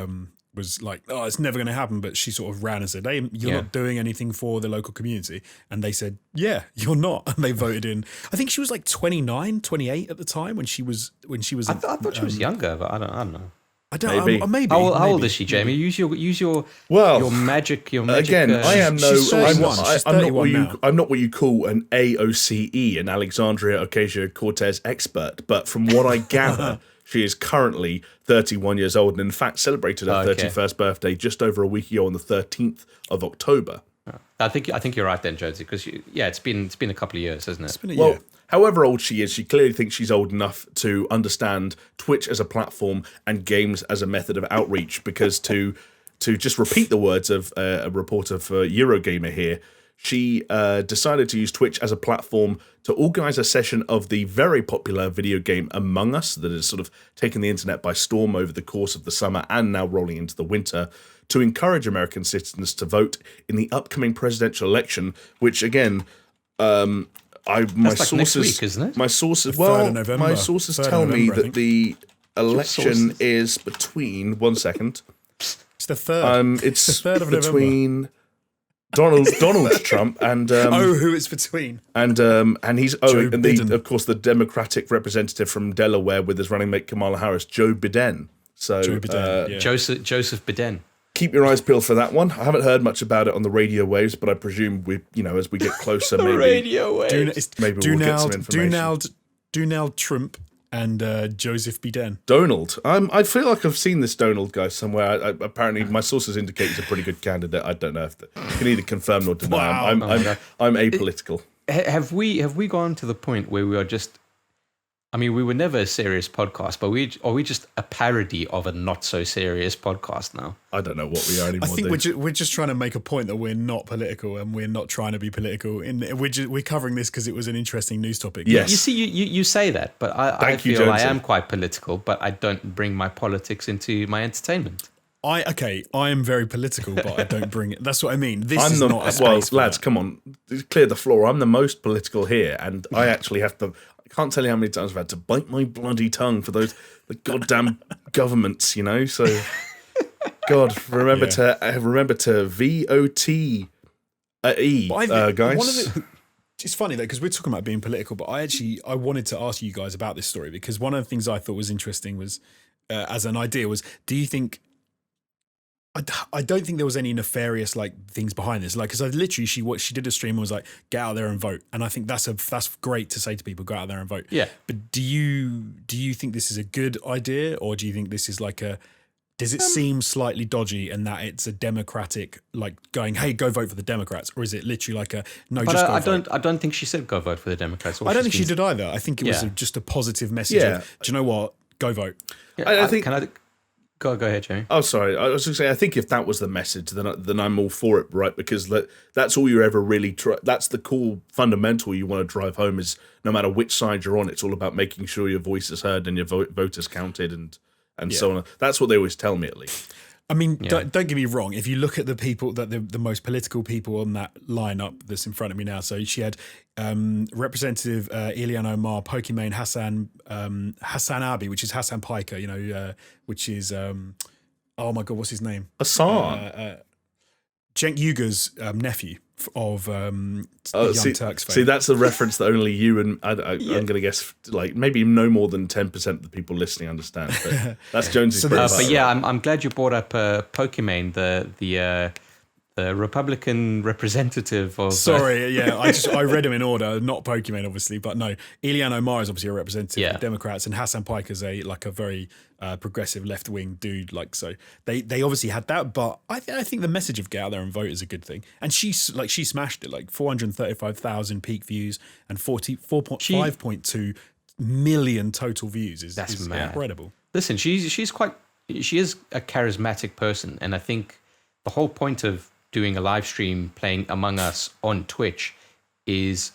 like, oh, it's never going to happen. But she sort of ran and said, hey, you're not doing anything for the local community. And they said, yeah, you're not. And they voted in. I think she was like 29, 28 at the time when she was. I thought she was younger, but I don't know. I don't. Maybe. Maybe. How old is she, Jamie? Use your magic. Again, I am no. I'm not what you call an AOCE, an Alexandria Ocasio-Cortez expert. But from what I gather, she is currently 31 years old, and in fact celebrated her 31st birthday just over a week ago on the 13th of October. I think you're right then, Jonesy, because it's been a couple of years, hasn't it? It's been a year. However old she is, she clearly thinks she's old enough to understand Twitch as a platform and games as a method of outreach, because to just repeat the words of a reporter for Eurogamer here, she decided to use Twitch as a platform to organise a session of the very popular video game Among Us that has sort of taken the internet by storm over the course of the summer and now rolling into the winter, to encourage American citizens to vote in the upcoming presidential election, which again... my sources, next week, isn't it? My sources tell me that the election is between. 1 second. It's the 3rd. It's the 3rd of between Donald Trump and who it's between, and he's of course the Democratic representative from Delaware with his running mate Kamala Harris, Joe Biden. So Joe Biden, Joseph Biden. Keep your eyes peeled for that one. I haven't heard much about it on the radio waves, but I presume as we get closer, maybe radio waves. Maybe we'll get some information. Donald Trump and Joseph Biden. Donald. I feel like I've seen this Donald guy somewhere. Apparently, my sources indicate he's a pretty good candidate. I don't know if you can either confirm or deny. Wow. I'm apolitical. Have we gone to the point where we are just? I mean, we were never a serious podcast, but are we just a parody of a not so serious podcast now? I don't know what we are anymore. I think we're just trying to make a point that we're not political, and we're not trying to be political. We're covering this because it was an interesting news topic. Yes. You see, you say that, but I feel I am quite political, but I don't bring my politics into my entertainment. I am very political, but I don't bring it. That's what I mean. This is not a space for lads, that. come on, clear the floor. I'm the most political here, and I actually have to. I can't tell you how many times I've had to bite my bloody tongue for the goddamn governments, you know. So, God, remember to VOT guys. It's funny though, because we're talking about being political, but I wanted to ask you guys about this story, because one of the things I thought was interesting was, as an idea, was, do you think? I don't think there was any nefarious like things behind this, like, because she did a stream and was like, get out there and vote, and I think that's great to say to people, go out there and vote. Yeah. But do you think this is a good idea, or do you think this is like does it seem slightly dodgy, and that it's a democratic, like going, hey, go vote for the Democrats, or is it literally like no? But just go vote? I don't think she said go vote for the Democrats. I don't think she did either. I think it was just a positive message. Yeah. Of, do you know what? Go vote. Yeah, I think. Go ahead, Jamie. Oh, sorry. I was going to say, I think if that was the message, then I'm all for it, right? Because that's all you're ever really. That's the core fundamental you want to drive home, is no matter which side you're on, it's all about making sure your voice is heard and your vote is counted and so on. That's what they always tell me, at least. I mean, don't get me wrong. If you look at the people that the most political people on that lineup that's in front of me now, so she had Representative Ilhan Omar, Pokimane Hassan Abi, which is Hassan Piker, you know, which is oh my god, what's his name? Hassan. Cenk Uyghur's nephew of Young Turks fame. See, that's a reference that only you and I'm going to guess, like, maybe no more than 10% of the people listening understand. But that's Jonesy's. But yeah, I'm glad you brought up Pokimane, the Republican representative of. Sorry, I read him in order, not Pokimane, obviously, but no, Ilhan Omar is obviously a representative of the Democrats, and Hassan Piker's a very progressive left wing dude. Like, so they obviously had that, but I think the message of get out there and vote is a good thing, and she smashed it, like 435,000 peak views and 5.2 million total views is incredible. Listen, she is a charismatic person, and I think the whole point of doing a live stream playing Among Us on Twitch is,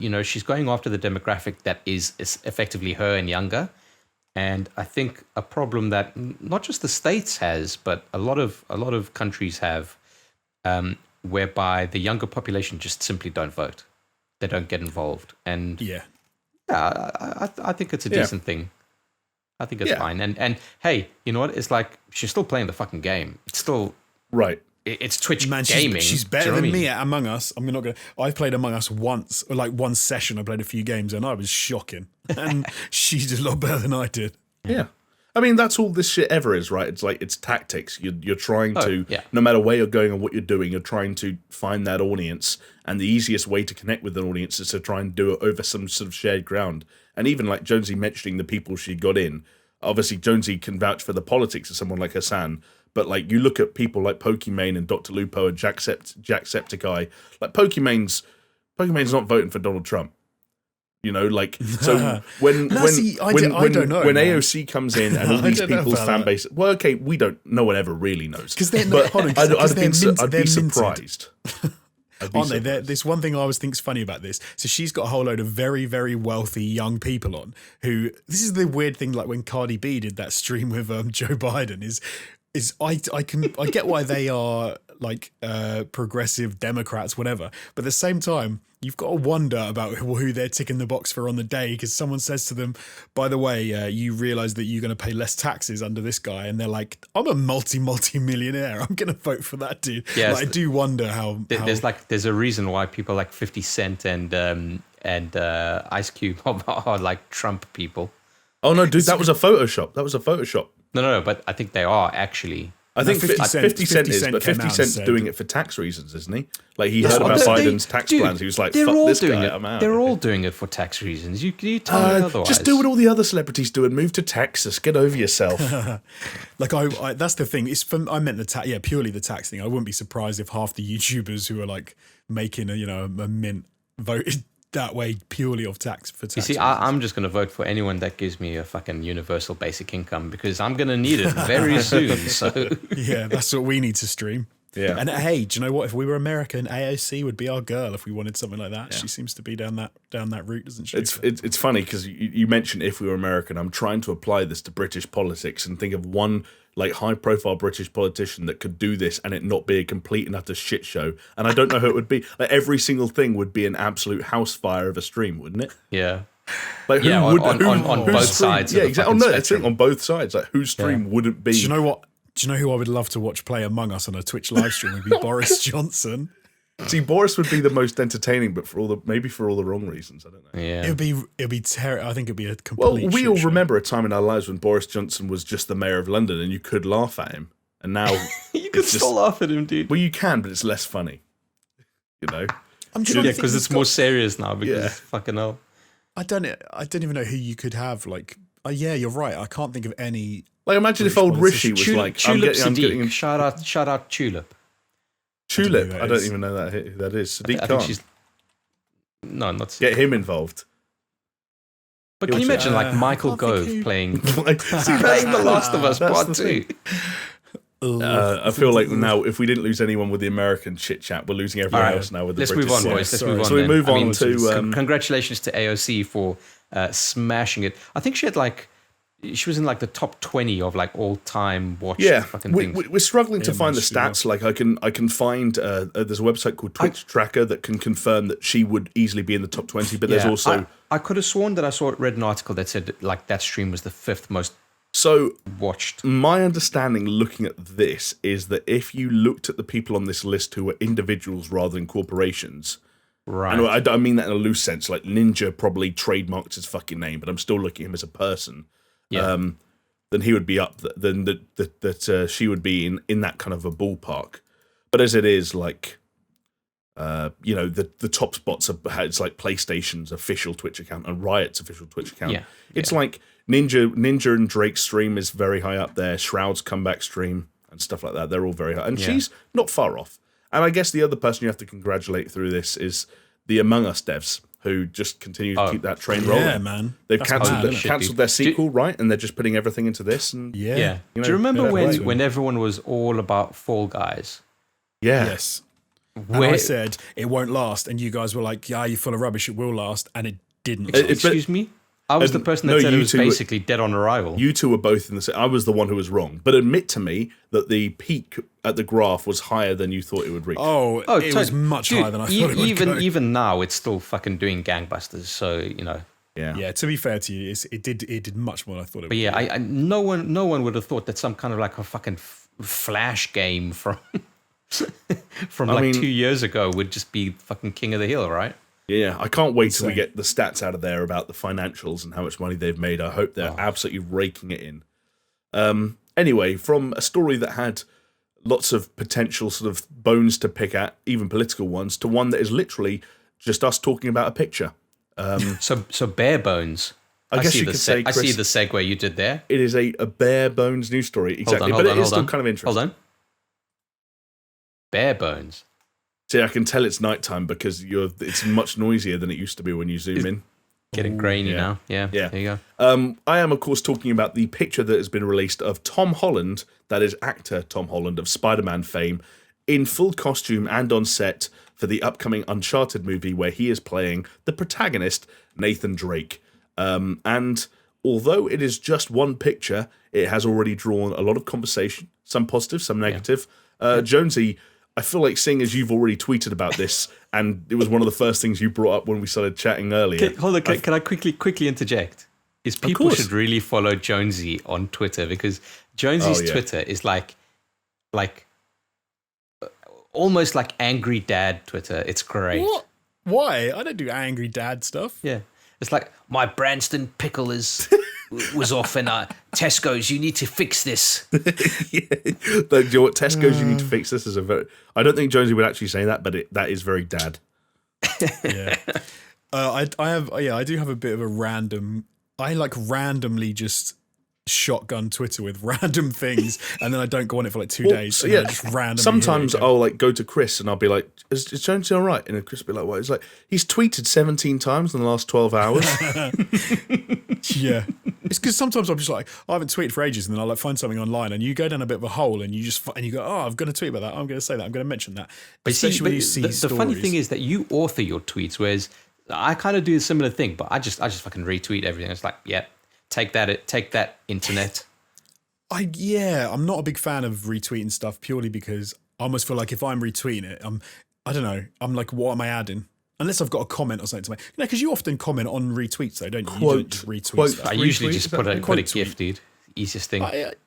you know, she's going after the demographic that is effectively her and younger. And I think a problem that not just the States has, but a lot of countries have, whereby the younger population just simply don't vote. They don't get involved. And I think it's a decent thing. I think it's fine. And hey, you know what? It's like, she's still playing the fucking game. It's still right. It's Twitch gaming. She's better than me at Among Us. I'm not gonna. I've played Among Us once, or like one session. I played a few games, and I was shocking. And she did a lot better than I did. Yeah, I mean, that's all this shit ever is, right? It's like, it's tactics. You're trying to, no matter where you're going or what you're doing, you're trying to find that audience, and the easiest way to connect with an audience is to try and do it over some sort of shared ground. And even like Jonesy mentioning the people she got in. Obviously, Jonesy can vouch for the politics of someone like Hassan, but like, you look at people like Pokimane and Dr. Lupo and Jacksepticeye, like Pokimane's not voting for Donald Trump. You know, like, so when AOC comes in and all these people's fan base, well, okay, no one ever really knows, because I'd be surprised. Aren't they? This one thing I always think's funny about this. So she's got a whole load of very, very wealthy young people on who. This is the weird thing. Like when Cardi B did that stream with Joe Biden, I get why they are like progressive Democrats, whatever. But at the same time, you've got to wonder about who they're ticking the box for on the day, because someone says to them, by the way, you realize that you're going to pay less taxes under this guy. And they're like, I'm a multi-millionaire. I'm going to vote for that dude. Yes, I do wonder how there's a reason why people like 50 Cent and Ice Cube are like Trump people. Oh, no, dude, that was a Photoshop. No, but I think they are actually. I think 50 Cent is, but 50 Cent's doing it for tax reasons, isn't he? Like, he heard about Biden's tax plans. He was like, fuck this guy, I'm out. They're all doing it for tax reasons. You tell me otherwise. Just do what all the other celebrities do and move to Texas. Get over yourself. Like, I that's the thing. I meant the tax, purely the tax thing. I wouldn't be surprised if half the YouTubers who are like making a mint voted that way purely of tax for tax. You see, I'm just going to vote for anyone that gives me a fucking universal basic income, because I'm going to need it very soon. So yeah, that's what we need to stream. Yeah. And hey, do you know what? If we were American, AOC would be our girl if we wanted something like that. Yeah. She seems to be down that route, doesn't she? It's funny because you mentioned if we were American. I'm trying to apply this to British politics and think of one like high-profile British politician that could do this and it not be a complete and utter shit show. And I don't know who it would be. Like every single thing would be an absolute house fire of a stream, wouldn't it? Yeah. Like on both sides. Yeah, exactly. It's on both sides. Like whose stream wouldn't be? Do you know what? Do you know who I would love to watch play Among Us on a Twitch live stream? Would be Boris Johnson. See, Boris would be the most entertaining, but for all the wrong reasons. I don't know. Yeah, it'd be terrible. I think it'd be a complete. Well, we all remember a time in our lives when Boris Johnson was just the mayor of London, and you could laugh at him, and now you can still laugh at him, dude. Well, you can, but it's less funny. You know. Because it's more serious now. Because fucking hell. I don't even know who you could have. Like, yeah, you're right. I can't think of any. Like, imagine if old Rishi was like, Tulip Sadiq. Shout out Tulip. Tulip. I don't even know who that is. Sadiq Khan. No, not Sadiq. Get him involved. But can you imagine like Michael Gove playing The Last of Us Part 2? I feel like now, if we didn't lose anyone with the American chit chat, we're losing everyone else now with the British. Let's move on, boys. Let's move on. So we move on to. Congratulations to AOC for smashing it. I think she was in like the top 20 of like all time watched fucking things. We're struggling to find the stats. Like I can find there's a website called Twitch Tracker that can confirm that she would easily be in the top 20. But there's also I could have sworn that I read an article that said like that stream was the 5th most. So watched. My understanding looking at this is that if you looked at the people on this list who were individuals rather than corporations, right? And I mean that in a loose sense. Like Ninja probably trademarked his fucking name, but I'm still looking at him as a person. Yeah. Then he would be up. Then that she would be in that kind of a ballpark. But as it is, like, the top spots it's like PlayStation's official Twitch account and Riot's official Twitch account. Yeah. It's like Ninja and Drake's stream is very high up there. Shroud's comeback stream and stuff like that. They're all very high, and she's not far off. And I guess the other person you have to congratulate through this is the Among Us devs, who just continue to keep that train rolling. Yeah, man. They've cancelled their sequel, right? And they're just putting everything into this. And Do you remember when everyone was all about Fall Guys? Yeah. Yes. And I said it won't last, and you guys were like, "Yeah, you're full of rubbish. It will last," and it didn't. Excuse me. I was the person that said it was basically dead on arrival. You two were both in the same. I was the one who was wrong. But admit to me that the peak at the graph was higher than you thought it would reach. It was much higher than I thought it would go. Even now, it's still fucking doing gangbusters. So, Yeah, to be fair to you, it did much more than I thought it would. But yeah, no one would have thought that some kind of like a fucking Flash game from 2 years ago would just be fucking king of the hill, right? Yeah, I can't wait till we get the stats out of there about the financials and how much money they've made. I hope they're absolutely raking it in. Anyway, from a story that had lots of potential sort of bones to pick at, even political ones, to one that is literally just us talking about a picture. So bare bones. I guess you could say, Chris, I see the segue you did there. It is a bare bones news story, exactly. But it is still kind of interesting. Hold on. Bare bones. See, I can tell it's nighttime because it's much noisier than it used to be when you zoom in. Getting grainy now. Yeah. There you go. I am, of course, talking about the picture that has been released of Tom Holland, that is actor Tom Holland of Spider-Man fame, in full costume and on set for the upcoming Uncharted movie where he is playing the protagonist, Nathan Drake. And although it is just one picture, it has already drawn a lot of conversation, some positive, some negative. Jonesy, I feel like seeing as you've already tweeted about this, and it was one of the first things you brought up when we started chatting earlier. Hold on, can I quickly interject? People should really follow Jonesy on Twitter, because Jonesy's Twitter is like almost like angry dad Twitter. It's great. What? Why? I don't do angry dad stuff. Yeah. It's like, my Branston pickle was off in Tesco's. You need to fix this. Do you know what? Tesco's, you need to fix this. I don't think Jonesy would actually say that, but that is very dad. Yeah. I do have a bit of a random. I like randomly just shotgun Twitter with random things, and then I don't go on it for like 2 days. So yeah, just randomly. Sometimes I'll like go to Chris and I'll be like, "Is Jonesy all right?" And then Chris will be like, "What?" It's like he's tweeted 17 times in the last 12 hours. Yeah. It's because sometimes I'm just like, I haven't tweeted for ages, and then I like find something online, and you go down a bit of a hole, and you go, oh, I'm going to tweet about that. I'm going to say that. I'm going to mention that. But Especially when you see the funny thing is that you author your tweets, whereas I kind of do a similar thing, but I just fucking retweet everything. It's like, yeah, take that, internet. I'm not a big fan of retweeting stuff purely because I almost feel like if I'm retweeting it, I don't know, I'm like, what am I adding? Unless I've got a comment or something to make. You know, because you often comment on retweets, though, don't you? You don't just retweet stuff. I usually just put a GIF, dude. Easiest thing.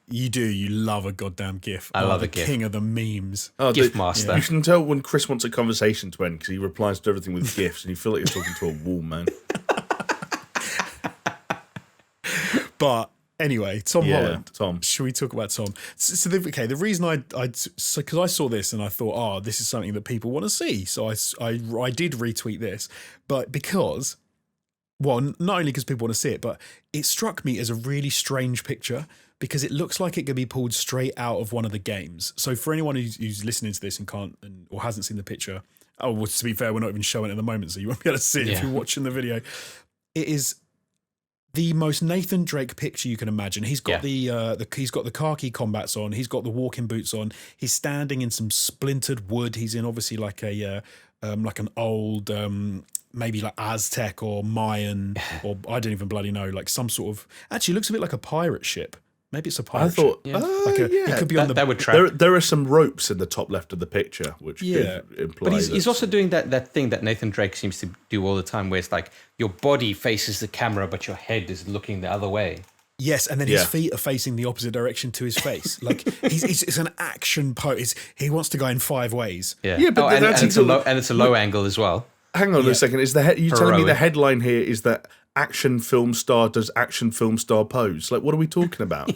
You do. You love a goddamn GIF. I love the a GIF. King of the memes. GIF master. Yeah. You can tell when Chris wants a conversation to end because he replies to everything with GIFs, and you feel like you're talking to a wall, man. But anyway, Tom Holland. Tom. Should we talk about Tom? So the reason because I saw this and I thought, this is something that people want to see. So I did retweet this, but because, well, not only because people want to see it, but it struck me as a really strange picture because it looks like it could be pulled straight out of one of the games. So for anyone who's listening to this and can't or hasn't seen the picture, well, to be fair, we're not even showing it at the moment, so you won't be able to see it if you're watching the video. It is the most Nathan Drake picture you can imagine. He's got he's got the khaki combats on. He's got the walking boots on. He's standing in some splintered wood. He's in obviously like an old maybe like Aztec or Mayan or I don't even bloody know, like some sort of. Actually, it looks a bit like a pirate ship. Maybe it's a pirate ship. It could be on the. That would track. There are some ropes in the top left of the picture, which could imply. But he's also doing that thing that Nathan Drake seems to do all the time, where it's like your body faces the camera, but your head is looking the other way. Yes, and then his feet are facing the opposite direction to his face. Like it's an action pose. He wants to go in 5 ways. Yeah, but it's a low angle as well. Hang on a second. Is you telling me the headline here is that action film star does action film star pose? Like, what are we talking about?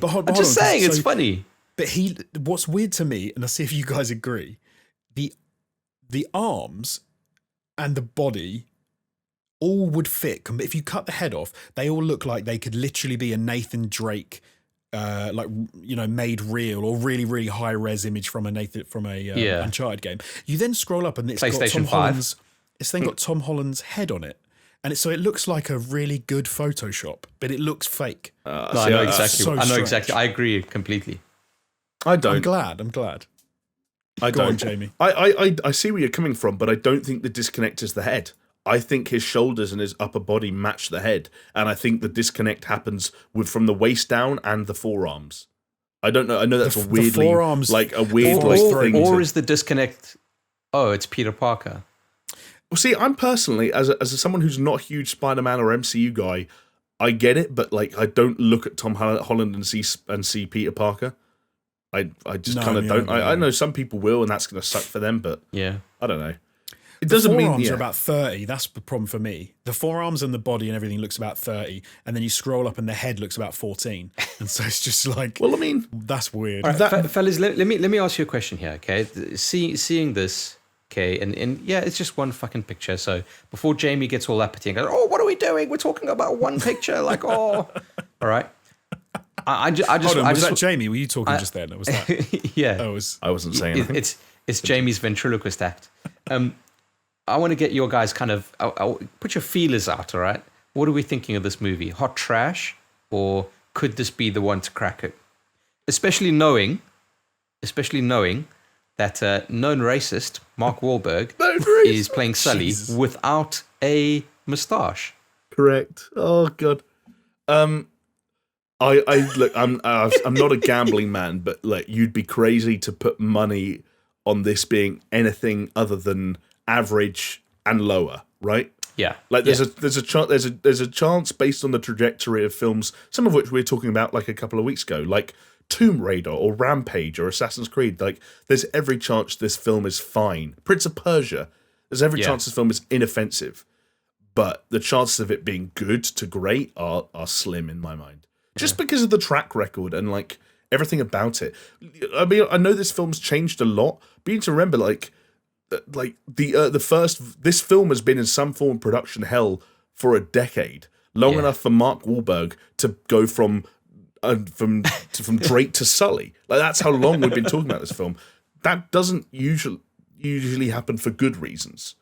But hold I'm just saying, it's funny. But what's weird to me, and I'll see if you guys agree, the arms and the body all would fit. If you cut the head off, they all look like they could literally be a Nathan Drake, made real or really, really high res image from a Uncharted game. You then scroll up and it's got Tom Holland's. It's then got Tom Holland's head on it. And so it looks like a really good Photoshop, but it looks fake. I know exactly. I agree completely. I don't. I'm glad. I Go don't. on, Jamie. I see where you're coming from, but I don't think the disconnect is the head. I think his shoulders and his upper body match the head, and I think the disconnect happens from the waist down and the forearms. I don't know. I know that's a weird thing. Or is the disconnect? Oh, it's Peter Parker. Well, see, I'm personally, as someone who's not a huge Spider-Man or MCU guy, I get it, but like I don't look at Tom Holland and see Peter Parker. I just kind of don't. I know some people will, and that's going to suck for them, but I don't know. It doesn't mean forearms are about 30. That's the problem for me. The forearms and the body and everything looks about 30, and then you scroll up and the head looks about 14. And so it's just like, well, I mean, that's weird. All right, fellas, let me ask you a question here, okay? Seeing this, okay, and yeah, it's just one fucking picture. So before Jamie gets all uppity and goes, "Oh, what are we doing? We're talking about one picture." Like, all right. Was that Jamie? Were you talking just then? Or was that? Yeah. I wasn't saying anything. It's Jamie's ventriloquist act. I want to get your guys kind of put your feelers out, all right? What are we thinking of this movie? Hot trash, or could this be the one to crack it? Especially knowing that known racist Mark Wahlberg is playing Sully without a moustache. Correct. Oh God. I look. I'm not a gambling man, but like you'd be crazy to put money on this being anything other than average and lower, right? Yeah. Like there's a chance based on the trajectory of films, some of which we were talking about like a couple of weeks ago, like Tomb Raider or Rampage or Assassin's Creed. Like there's every chance this film is fine. Prince of Persia, there's every chance this film is inoffensive, but the chances of it being good to great are slim in my mind. Just because of the track record and like everything about it. I mean, I know this film's changed a lot, but you need to remember this film has been in some form of production hell for a decade, long enough for Mark Wahlberg to go from Drake to Sully. Like that's how long we've been talking about this film. That doesn't usually happen for good reasons.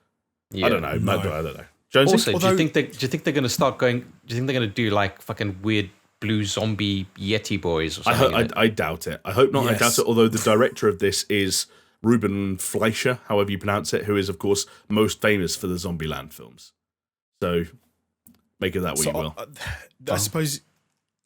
Yeah, I don't know. No. I don't know. Jonesy? Also, do you think they're going to start going? Do you think they're going to do like fucking weird blue zombie Yeti boys or something? I doubt it. I hope not. Yes. I doubt it. Although the director of this is Ruben Fleischer, however you pronounce it, who is of course most famous for the Zombieland films. So make of that what you will. I suppose.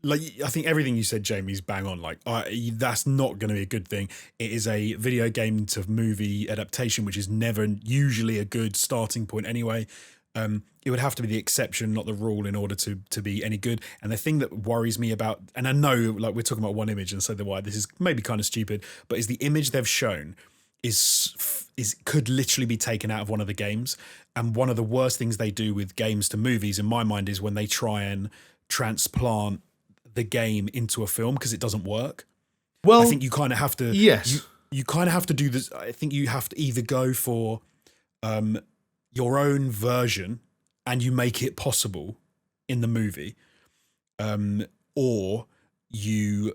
Like, I think everything you said, Jamie's bang on. Like, that's not going to be a good thing. It is a video game to movie adaptation, which is never usually a good starting point anyway. It would have to be the exception, not the rule, in order to be any good. And the thing that worries me about, and I know, like, we're talking about one image, and so why this is maybe kind of stupid, but is the image they've shown is could literally be taken out of one of the games. And one of the worst things they do with games to movies, in my mind, is when they try and transplant the game into a film, because it doesn't work. Well, I think you kind of have to. Yes, you kind of have to do this. I think you have to either go for your own version and you make it possible in the movie, or you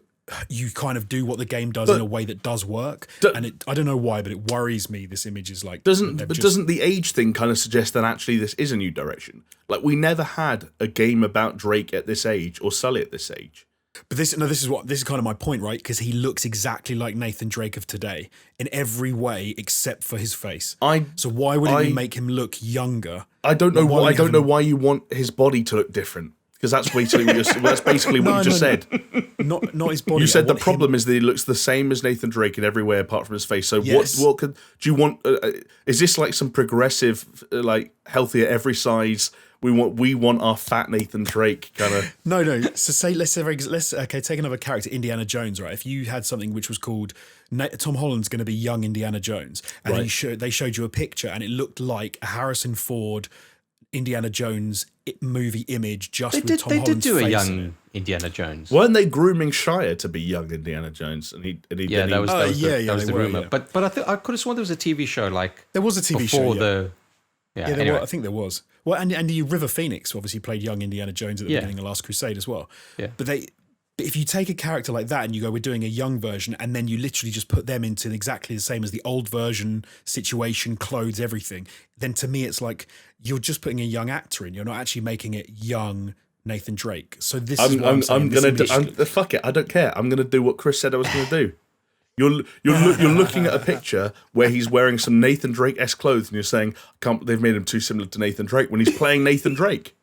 kind of do what the game does in a way that does work. And I don't know why, but it worries me. This image is like doesn't the age thing kind of suggest that actually this is a new direction? Like, we never had a game about Drake at this age or Sully at this age. But this is kind of my point, right? Because he looks exactly like Nathan Drake of today in every way except for his face. So why wouldn't you make him look younger? I don't know why. I don't know why you want his body to look different. Because that's basically what you just said. Not his body. You said the problem is that he looks the same as Nathan Drake in every way apart from his face. So yes. what do you want? Is this like some progressive, like healthier every size? We want our fat Nathan Drake kind of. No. So let's take another character, Indiana Jones, right? If you had something which was called Tom Holland's going to be young Indiana Jones, and they showed you a picture, and it looked like a Harrison Ford Indiana Jones movie image just with Tom Holland's face. They did do a young Indiana Jones. Weren't they grooming Shia to be young Indiana Jones? And he that was the rumor. Yeah. But I could have sworn there was a TV show like there was a TV show before anyway. I think there was. Well, and River Phoenix obviously played young Indiana Jones at the beginning of Last Crusade as well. Yeah. But if you take a character like that and you go, we're doing a young version, and then you literally just put them into exactly the same as the old version, situation, clothes, everything, then to me it's like you're just putting a young actor in. You're not actually making it young Nathan Drake. So this is what I'm going to do. Fuck it, I don't care. I'm going to do what Chris said I was going to do. You're looking at a picture where he's wearing some Nathan Drake-esque clothes, and you're saying, they've made him too similar to Nathan Drake when he's playing Nathan Drake.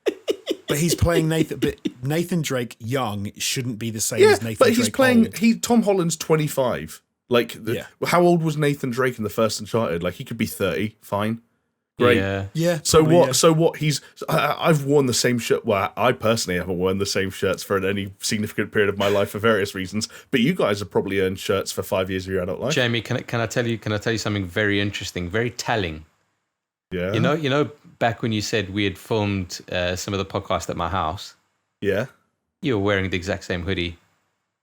But he's playing Nathan. But Nathan Drake young shouldn't be the same as Nathan Drake. But he's playing. Old. Tom Holland's 25. Like, how old was Nathan Drake in the first Uncharted? Like, he could be 30. Fine. Great. Yeah. So probably, what? Yeah. So what? I've worn the same shirt. Well, I personally haven't worn the same shirts for any significant period of my life for various reasons. But you guys have probably earned shirts for 5 years of your adult life. Jamie, can I tell you something very interesting, very telling? Yeah. You know, back when you said we had filmed some of the podcast at my house. Yeah. You were wearing the exact same hoodie.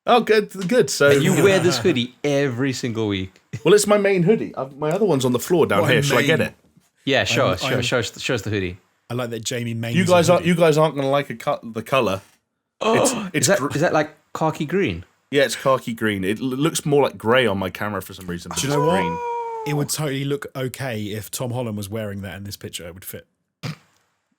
Oh, good. So and you wear this hoodie every single week. Well, it's my main hoodie. My other one's on the floor down here. Shall I get it? Yeah, show us the hoodie. I like that Jamie main. You guys aren't going to like the color. Oh, is that like khaki green? Yeah, it's khaki green. It looks more like grey on my camera for some reason. Do you know what? Green. It would totally look okay if Tom Holland was wearing that in this picture. It would fit.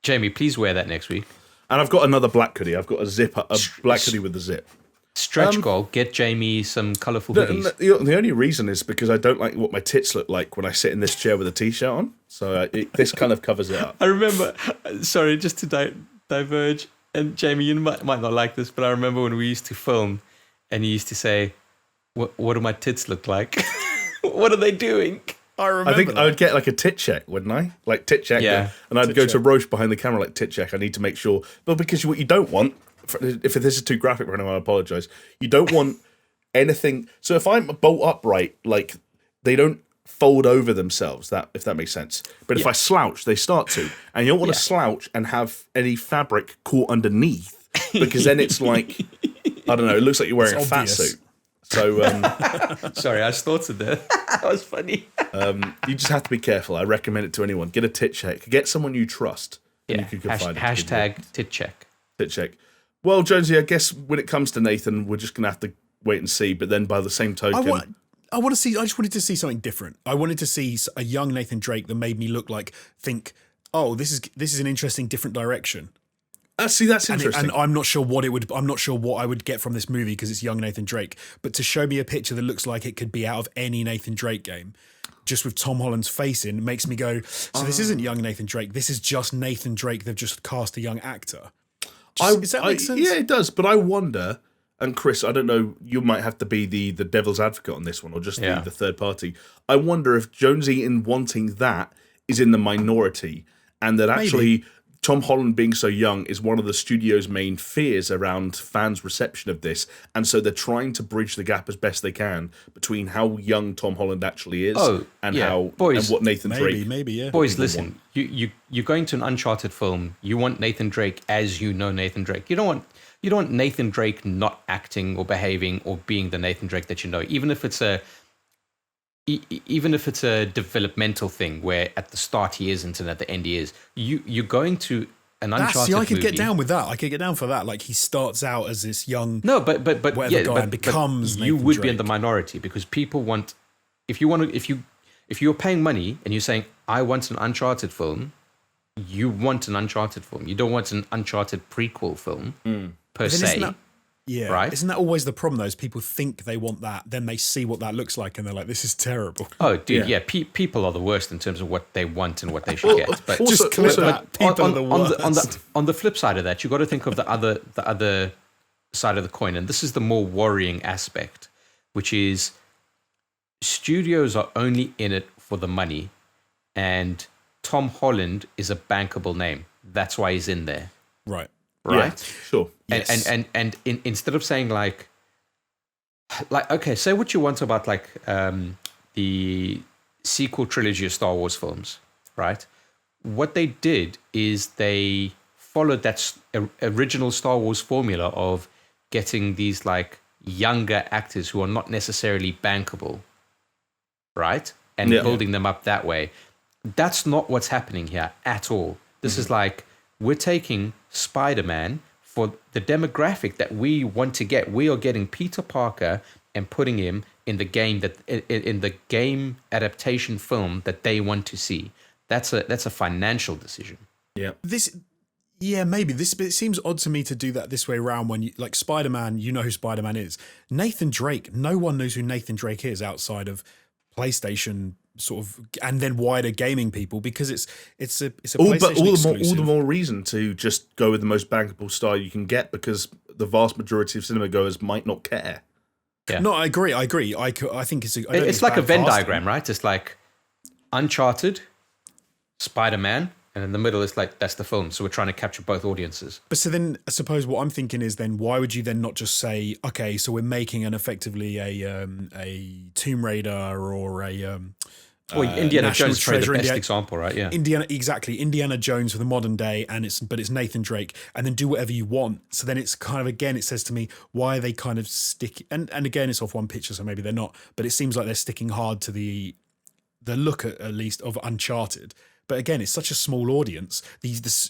Jamie, please wear that next week. And I've got another black hoodie. I've got a black hoodie with a zip. Stretch goal. Get Jamie some colourful hoodies. The only reason is because I don't like what my tits look like when I sit in this chair with a t-shirt on. So this kind of covers it up. I remember. Sorry, just to diverge. And Jamie, you might not like this, but I remember when we used to film, and you used to say, "What do my tits look like? What are they doing?" I think I would get like a tit check, wouldn't I? Like tit check. Yeah. And I'd go to Roche behind the camera like tit check. I need to make sure. But because what you don't want, if this is too graphic for anyone, I apologise. You don't want anything. So if I'm bolt upright, like they don't fold over themselves, if that makes sense. But if I slouch, they start to. And you don't want to slouch and have any fabric caught underneath, because then it's like, I don't know, it looks like you're wearing a fat suit. So, sorry, I snorted there. That was funny. You just have to be careful. I recommend it to anyone. Get a tit check. Get someone you trust. Yeah. You can hashtag tit check. Tit check. Well, Jonesy, I guess when it comes to Nathan, we're just gonna have to wait and see. But then, by the same token, I want to see. I just wanted to see something different. I wanted to see a young Nathan Drake that made me think oh, this is an interesting different direction. See, that's interesting. And I'm not sure what I would get from this movie because it's young Nathan Drake. But to show me a picture that looks like it could be out of any Nathan Drake game, just with Tom Holland's face in, makes me go, so this isn't young Nathan Drake. This is just Nathan Drake. They've just cast a young actor. Does that make sense? Yeah, it does. But I wonder, and Chris, I don't know, you might have to be the devil's advocate on this one, or just the third party. I wonder if Jonesy, in wanting that, is in the minority, and that actually Tom Holland being so young is one of the studio's main fears around fans' reception of this, and so they're trying to bridge the gap as best they can between how young Tom Holland actually is and what Nathan Drake. Boys, listen, you're going to an Uncharted film. You want Nathan Drake as you know Nathan Drake. You don't want Nathan Drake not acting or behaving or being the Nathan Drake that you know, even if it's a developmental thing where at the start he isn't and at the end he is. You're going to an Uncharted movie. I could get down with that. I could get down for that. Like he starts out as this young guy and becomes Nathan Nathan would Drake. be in the minority because people want if you're paying money and you're saying I want an Uncharted film, you want an Uncharted film. You don't want an Uncharted prequel film per se. Yeah, right. Isn't that always the problem? Though, is people think they want that, then they see what that looks like, and they're like, "This is terrible." Oh, dude, yeah. People are the worst in terms of what they want and what they should get. But just clip that. People are the worst. On the flip side of that, you got to think of the other side of the coin, and this is the more worrying aspect, which is studios are only in it for the money, and Tom Holland is a bankable name. That's why he's in there. Right. Right. Yeah, sure. Yes. And instead of saying like okay, say what you want about like the sequel trilogy of Star Wars films, right? What they did is they followed that original Star Wars formula of getting these like younger actors who are not necessarily bankable, right? And building them up that way. That's not what's happening here at all. This is like we're taking Spider-Man for the demographic that we want to get. We are getting Peter Parker and putting him in the game adaptation film that they want to see. That's a financial decision. Yeah. Maybe this. But it seems odd to me to do that this way around. When you like Spider-Man, you know who Spider-Man is. Nathan Drake. No one knows who Nathan Drake is outside of PlayStation sort of, and then wider gaming people, because it's a PlayStation exclusive. All the more reason to just go with the most bankable star you can get, because the vast majority of cinema goers might not care. Yeah. No, I agree. I think it's like a Venn diagram, right? It's like Uncharted, Spider-Man, and in the middle it's like that's the film. So we're trying to capture both audiences. But so then I suppose what I'm thinking is then why would you then not just say, okay, so we're making effectively a Tomb Raider or a Indiana Jones is the best example, right? Yeah, Indiana Jones for the modern day, but it's Nathan Drake, and then do whatever you want. So then it's kind of, again, it says to me, why are they kind of sticking? And again, it's off one picture, so maybe they're not. But it seems like they're sticking hard to the look at least of Uncharted. But again, it's such a small audience.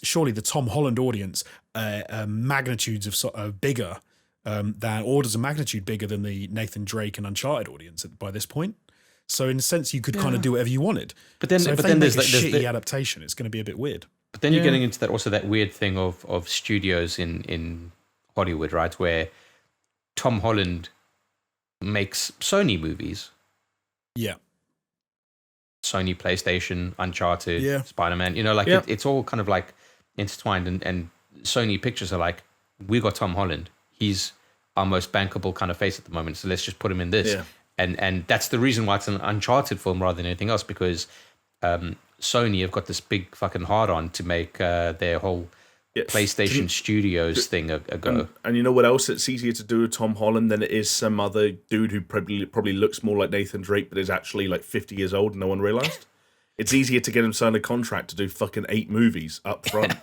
Surely the Tom Holland audience, magnitudes of bigger than orders of magnitude bigger than the Nathan Drake and Uncharted audience by this point. So in a sense, you could kind of do whatever you wanted. But then, so if they make a shitty adaptation, it's going to be a bit weird. But then you're getting into that weird thing of studios in Hollywood, right? Where Tom Holland makes Sony movies. Yeah. Sony, PlayStation, Uncharted, Spider-Man. It's all kind of like intertwined. And Sony Pictures are like, we got Tom Holland. He's our most bankable kind of face at the moment. So let's just put him in this. Yeah. And that's the reason why it's an Uncharted film rather than anything else, because Sony have got this big fucking hard-on to make their whole PlayStation Studios thing go. And you know what else it's easier to do with Tom Holland than it is some other dude who probably looks more like Nathan Drake but is actually like 50 years old and no one realised? It's easier to get him signed a contract to do fucking 8 movies up front.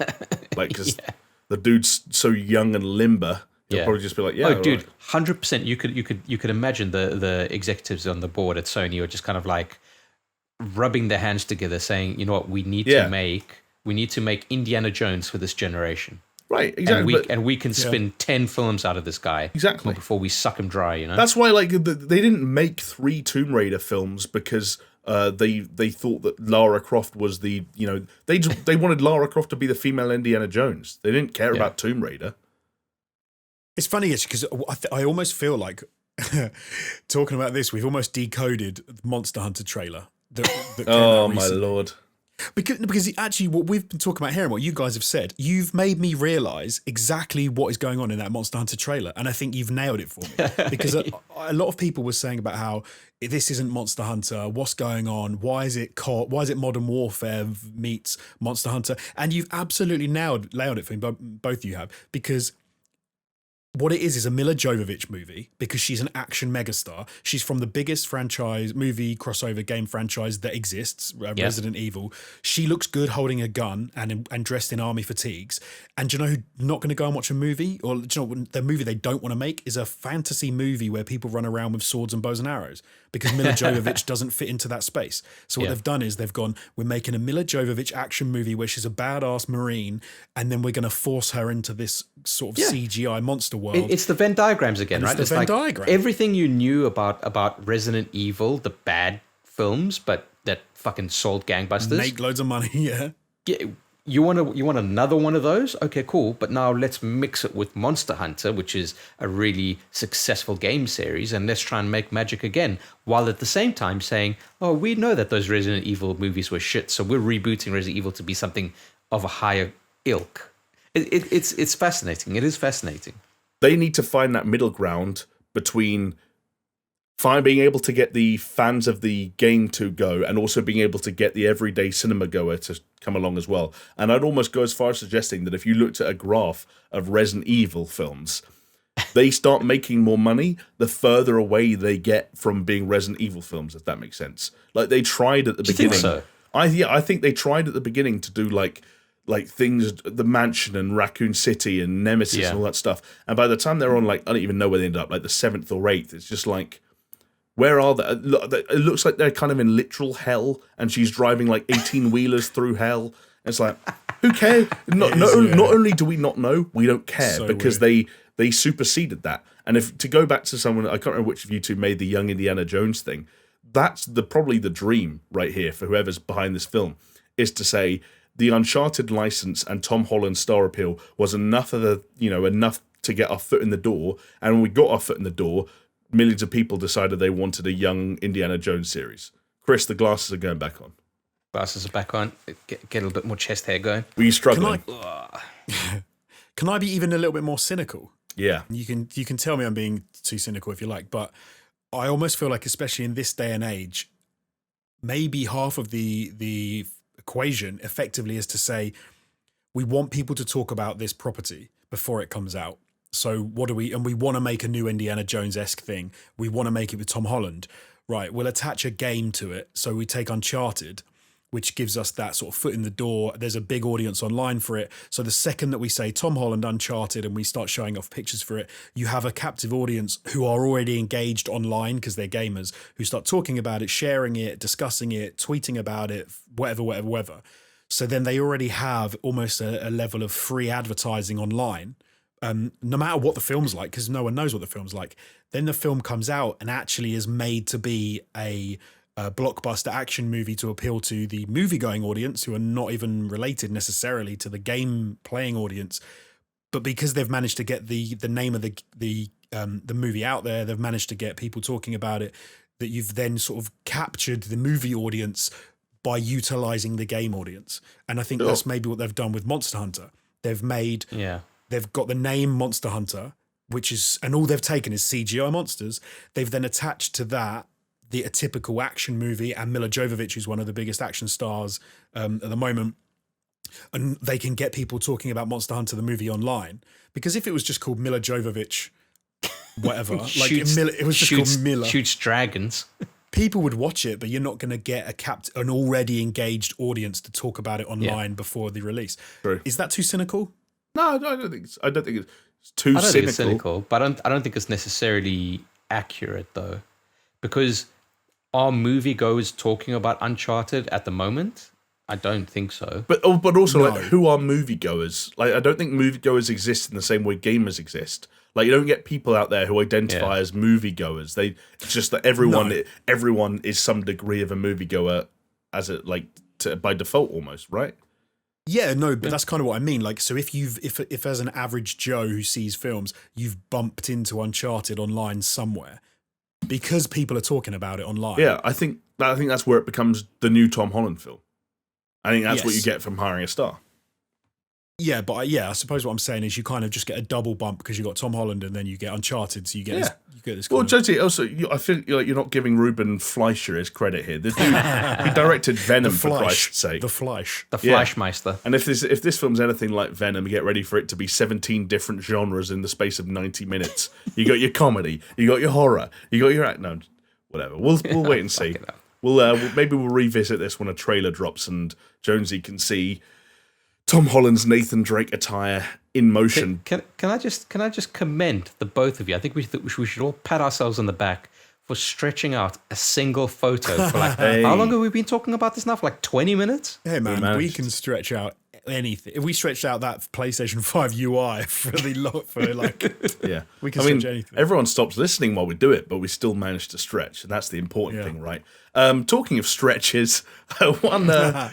Because the dude's so young and limber. He'll probably just be like, oh, dude, 100%. You could imagine the executives on the board at Sony are just kind of like rubbing their hands together, saying, you know what, we need to make Indiana Jones for this generation. Right, exactly. And we can spin 10 films out of this guy exactly before we suck him dry. You know, that's why like they didn't make 3 Tomb Raider films because they thought that Lara Croft was the, they wanted Lara Croft to be the female Indiana Jones. They didn't care about Tomb Raider. It's funny because I almost feel like talking about this, we've almost decoded the Monster Hunter trailer. That came out my lord. Because actually what we've been talking about here and what you guys have said, you've made me realise exactly what is going on in that Monster Hunter trailer. And I think you've nailed it for me. Because a lot of people were saying about how this isn't Monster Hunter, what's going on, why is it Modern Warfare meets Monster Hunter? And you've absolutely nailed it for me, both of you have, because what it is a Mila Jovovich movie because she's an action megastar. She's from the biggest movie crossover game franchise that exists, Resident Evil. She looks good holding a gun and dressed in army fatigues. And do you know who's not going to go and watch a movie? Or do you know the movie they don't want to make is a fantasy movie where people run around with swords and bows and arrows because Mila Jovovich doesn't fit into that space. So what they've done is they've gone, we're making a Mila Jovovich action movie where she's a badass Marine and then we're going to force her into this sort of CGI monster world. It's the Venn diagrams again, right? It's the Venn diagram. Everything you knew about Resident Evil, the bad films, but that fucking sold gangbusters. Make loads of money, yeah. You want another one of those? Okay, cool. But now let's mix it with Monster Hunter, which is a really successful game series, and let's try and make magic again, while at the same time saying, oh, we know that those Resident Evil movies were shit, so we're rebooting Resident Evil to be something of a higher ilk. It's fascinating. It is fascinating. They need to find that middle ground between being able to get the fans of the game to go and also being able to get the everyday cinema goer to come along as well. And I'd almost go as far as suggesting that if you looked at a graph of Resident Evil films, they start making more money the further away they get from being Resident Evil films, if that makes sense. Like they tried at the beginning. You think so? I think they tried at the beginning to do like things, the Mansion and Raccoon City and Nemesis and all that stuff. And by the time they're on, like, I don't even know where they ended up, like the 7th or 8th, it's just like, where are they? It looks like they're kind of in literal hell and she's driving like 18-wheelers through hell. It's like, who cares? Not only do we not know, we don't care because they superseded that. And if to go back to someone, I can't remember which of you two made the Young Indiana Jones thing, that's probably the dream right here for whoever's behind this film, is to say, the Uncharted license and Tom Holland's star appeal was enough to get our foot in the door. And when we got our foot in the door, millions of people decided they wanted a young Indiana Jones series. Chris, the glasses are going back on. Glasses are back on. Get a little bit more chest hair going. Were you struggling? Can I be even a little bit more cynical? Yeah. You can tell me I'm being too cynical if you like, but I almost feel like, especially in this day and age, maybe half of the equation effectively is to say we want people to talk about this property before it comes out. So we want to make a new Indiana Jones-esque thing. We want to make it with Tom Holland. Right, we'll attach a game to it. So we take Uncharted, which gives us that sort of foot in the door. There's a big audience online for it. So the second that we say Tom Holland Uncharted and we start showing off pictures for it, you have a captive audience who are already engaged online because they're gamers, who start talking about it, sharing it, discussing it, tweeting about it, whatever. So then they already have almost a level of free advertising online. No matter what the film's like, because no one knows what the film's like. Then the film comes out and actually is made to be a blockbuster action movie to appeal to the movie-going audience who are not even related necessarily to the game-playing audience. But because they've managed to get the name of the movie out there, they've managed to get people talking about it, that you've then sort of captured the movie audience by utilizing the game audience. And I think that's maybe what they've done with Monster Hunter. They've got the name Monster Hunter, and all they've taken is CGI monsters. They've then attached to that a typical action movie, and Mila Jovovich, who's one of the biggest action stars at the moment. And they can get people talking about Monster Hunter, the movie, online. Because if it was just called Mila Jovovich, whatever, it was just called Mila. Shoots dragons. People would watch it, but you're not going to get an already engaged audience to talk about it online before the release. True. Is that too cynical? No, I don't think it's too cynical. I don't think it's cynical, but I don't think it's necessarily accurate though, because are moviegoers talking about Uncharted at the moment? I don't think so. But also, like, who are moviegoers? Like, I don't think moviegoers exist in the same way gamers exist. Like, you don't get people out there who identify as moviegoers. It's just that everyone is some degree of a moviegoer by default almost, right? Yeah, no, but that's kind of what I mean. Like, so if as an average Joe who sees films, you've bumped into Uncharted online somewhere because people are talking about it online. Yeah, I think that's where it becomes the new Tom Holland film. I think that's what you get from hiring a star. Yeah, but I suppose what I'm saying is you kind of just get a double bump because you got Tom Holland and then you get Uncharted, so you get this. Well, Josie, also, I feel like you're not giving Ruben Fleischer his credit here. The dude, he directed Venom, for Christ's sake. The Fleisch. The Fleischmeister. And if this film's anything like Venom, get ready for it to be 17 different genres in the space of 90 minutes. You got your comedy, you got your horror, you got your... No, whatever. We'll wait and see. Maybe we'll revisit this when a trailer drops and Jonesy can see Tom Holland's Nathan Drake attire in motion. Can I just commend the both of you? I think we should all pat ourselves on the back for stretching out a single photo for how long have we been talking about this now? For 20 minutes? Hey man, we can stretch out anything. If we stretched out that PlayStation 5 UI we can stretch anything. Everyone stops listening while we do it, but we still manage to stretch, and that's the important thing, right? Talking of stretches, I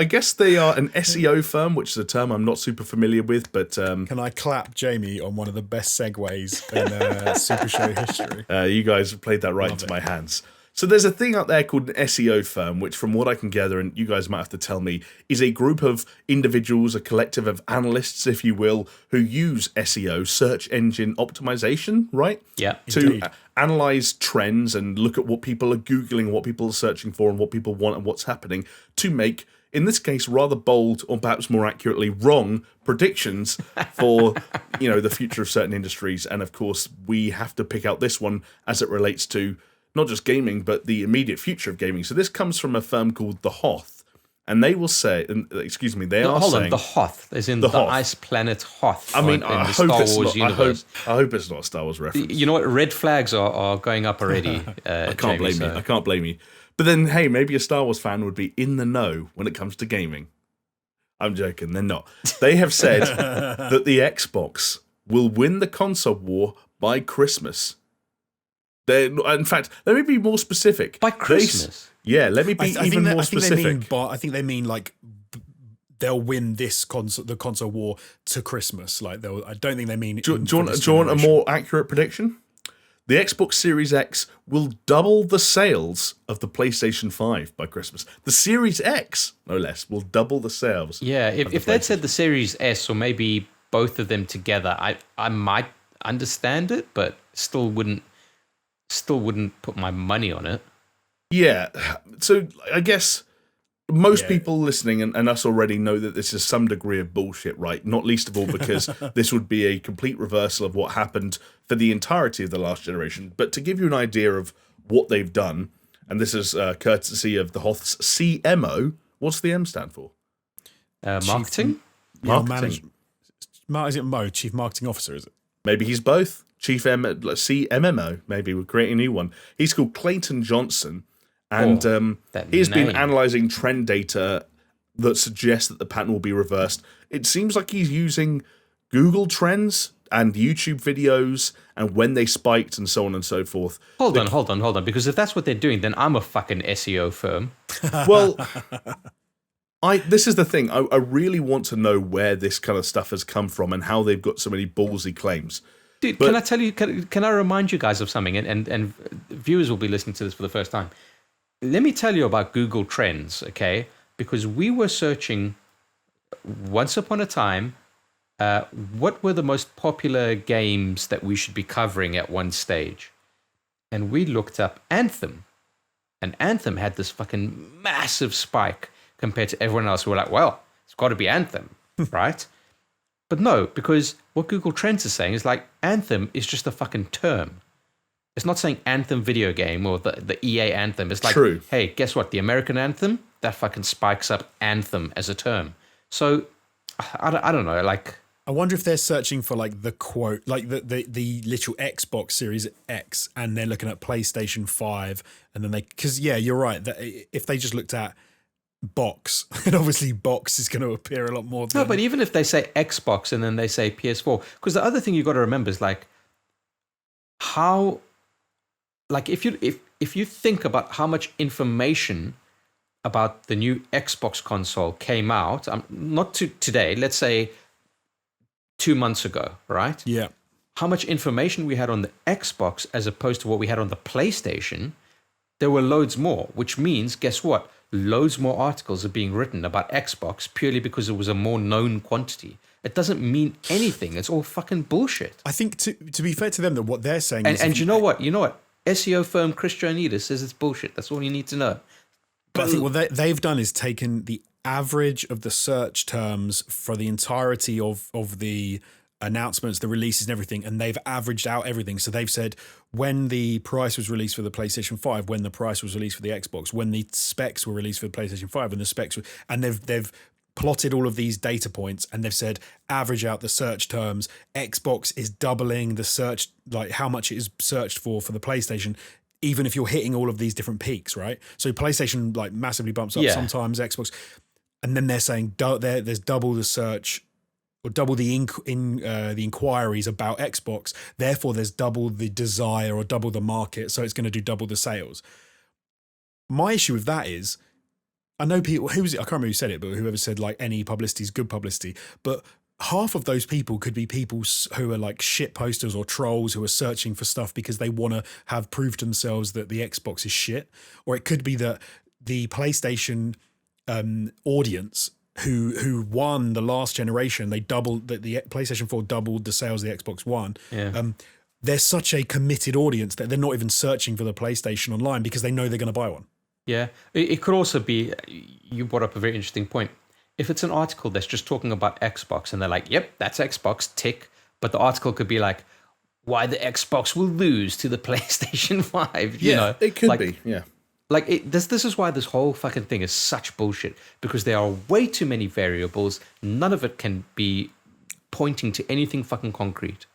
guess they are an SEO firm, which is a term I'm not super familiar with, but... Can I clap Jamie on one of the best segues in SuperShow history? You guys have played that right into my hands. So there's a thing out there called an SEO firm, which from what I can gather, and you guys might have to tell me, is a group of individuals, a collective of analysts, if you will, who use SEO, search engine optimization, right? Yeah. To analyze trends and look at what people are Googling, what people are searching for, and what people want and what's happening to make, in this case, rather bold or perhaps more accurately wrong predictions for, the future of certain industries. And of course, we have to pick out this one as it relates to not just gaming, but the immediate future of gaming. So this comes from a firm called the Hoth, and they will say, the Hoth, as in the ice planet Hoth. I mean, I hope it's not a Star Wars reference. You know what? Red flags are going up already. I can't blame you. But then, hey, maybe a Star Wars fan would be in the know when it comes to gaming. I'm joking, they're not. They have said that the Xbox will win the console war by Christmas. In fact, let me be more specific. By Christmas? Let me be even more specific. I think they mean they'll win the console war to Christmas. I don't think they mean... Do you want a more accurate prediction? The Xbox Series X will double the sales of the PlayStation 5 by Christmas. The Series X, no less, will double the sales. Yeah, if they'd said the Series S or maybe both of them together, I might understand it, but still wouldn't put my money on it. Yeah, so I guess most people listening and us already know that this is some degree of bullshit, right? Not least of all because this would be a complete reversal of what happened for the entirety of the last generation. But to give you an idea of what they've done, and this is courtesy of the Hoth's CMO, what's the M stand for? Marketing? Marketing. Is it Mo, Chief Marketing Officer, is it? Maybe he's both. CMMO, maybe we're creating a new one. He's called Clayton Johnson, and he's been analysing trend data that suggests that the pattern will be reversed. It seems like he's using Google Trends and YouTube videos and when they spiked and so on and so forth. Hold on, because if that's what they're doing, then I'm a fucking SEO firm. Well, this is the thing. I really want to know where this kind of stuff has come from and how they've got so many ballsy claims. Dude, can I tell you? Can I remind you guys of something? And viewers will be listening to this for the first time. Let me tell you about Google Trends, okay? Because we were searching once upon a time, what were the most popular games that we should be covering at one stage, and we looked up Anthem, and Anthem had this fucking massive spike compared to everyone else. We were like, well, it's got to be Anthem, right? But no, because what Google Trends is saying is Anthem is just a fucking term. It's not saying Anthem video game or the EA Anthem. It's True. Hey, guess what? The American Anthem, that fucking spikes up Anthem as a term. So, I don't know, I wonder if they're searching for the quote, the literal Xbox Series X, and they're looking at PlayStation 5, and then because you're right, that if they just looked at box, and obviously box is going to appear a lot more than... No, but even if they say Xbox and then they say PS4, because the other thing you got to remember is like how, like if you think about how much information about the new Xbox console came out, not to today, let's say 2 months ago, right? Yeah. How much information we had on the Xbox as opposed to what we had on the PlayStation, there were loads more, which means, guess what? Loads more articles are being written about Xbox purely because it was a more known quantity. It doesn't mean anything. It's all fucking bullshit. I think to be fair to them, that what they're saying is... And you know what? SEO firm Chris Joanidis says it's bullshit. That's all you need to know. But I think what they've done is taken the average of the search terms for the entirety of the announcements, the releases and everything, and they've averaged out everything. So they've said when the price was released for the PlayStation 5, when the price was released for the Xbox, when the specs were released for the PlayStation 5, and the specs were, and they've plotted all of these data points, and they've said average out the search terms. Xbox is doubling the search, like how much it is searched for the PlayStation, even if you're hitting all of these different peaks, right? So PlayStation like massively bumps up sometimes, Xbox, and then they're saying there's double the search or double the inquiries about Xbox. Therefore, there's double the desire or double the market, so it's going to do double the sales. My issue with that is, I know people, who was it? I can't remember who said it, but whoever said like any publicity is good publicity. But half of those people could be people who are like shit posters or trolls who are searching for stuff because they want to have proof to themselves that the Xbox is shit. Or it could be that the PlayStation audience who won the last generation, they doubled the PlayStation 4 doubled the sales of the Xbox One. Yeah. They're such a committed audience that they're not even searching for the PlayStation online because they know they're going to buy one. Yeah. It could also be, you brought up a very interesting point. If it's an article that's just talking about Xbox and they're like, yep, that's Xbox, tick. But the article could be like, why the Xbox will lose to the PlayStation 5. You know? It could be, yeah. Like this is why this whole fucking thing is such bullshit, because there are way too many variables. None of it can be pointing to anything fucking concrete.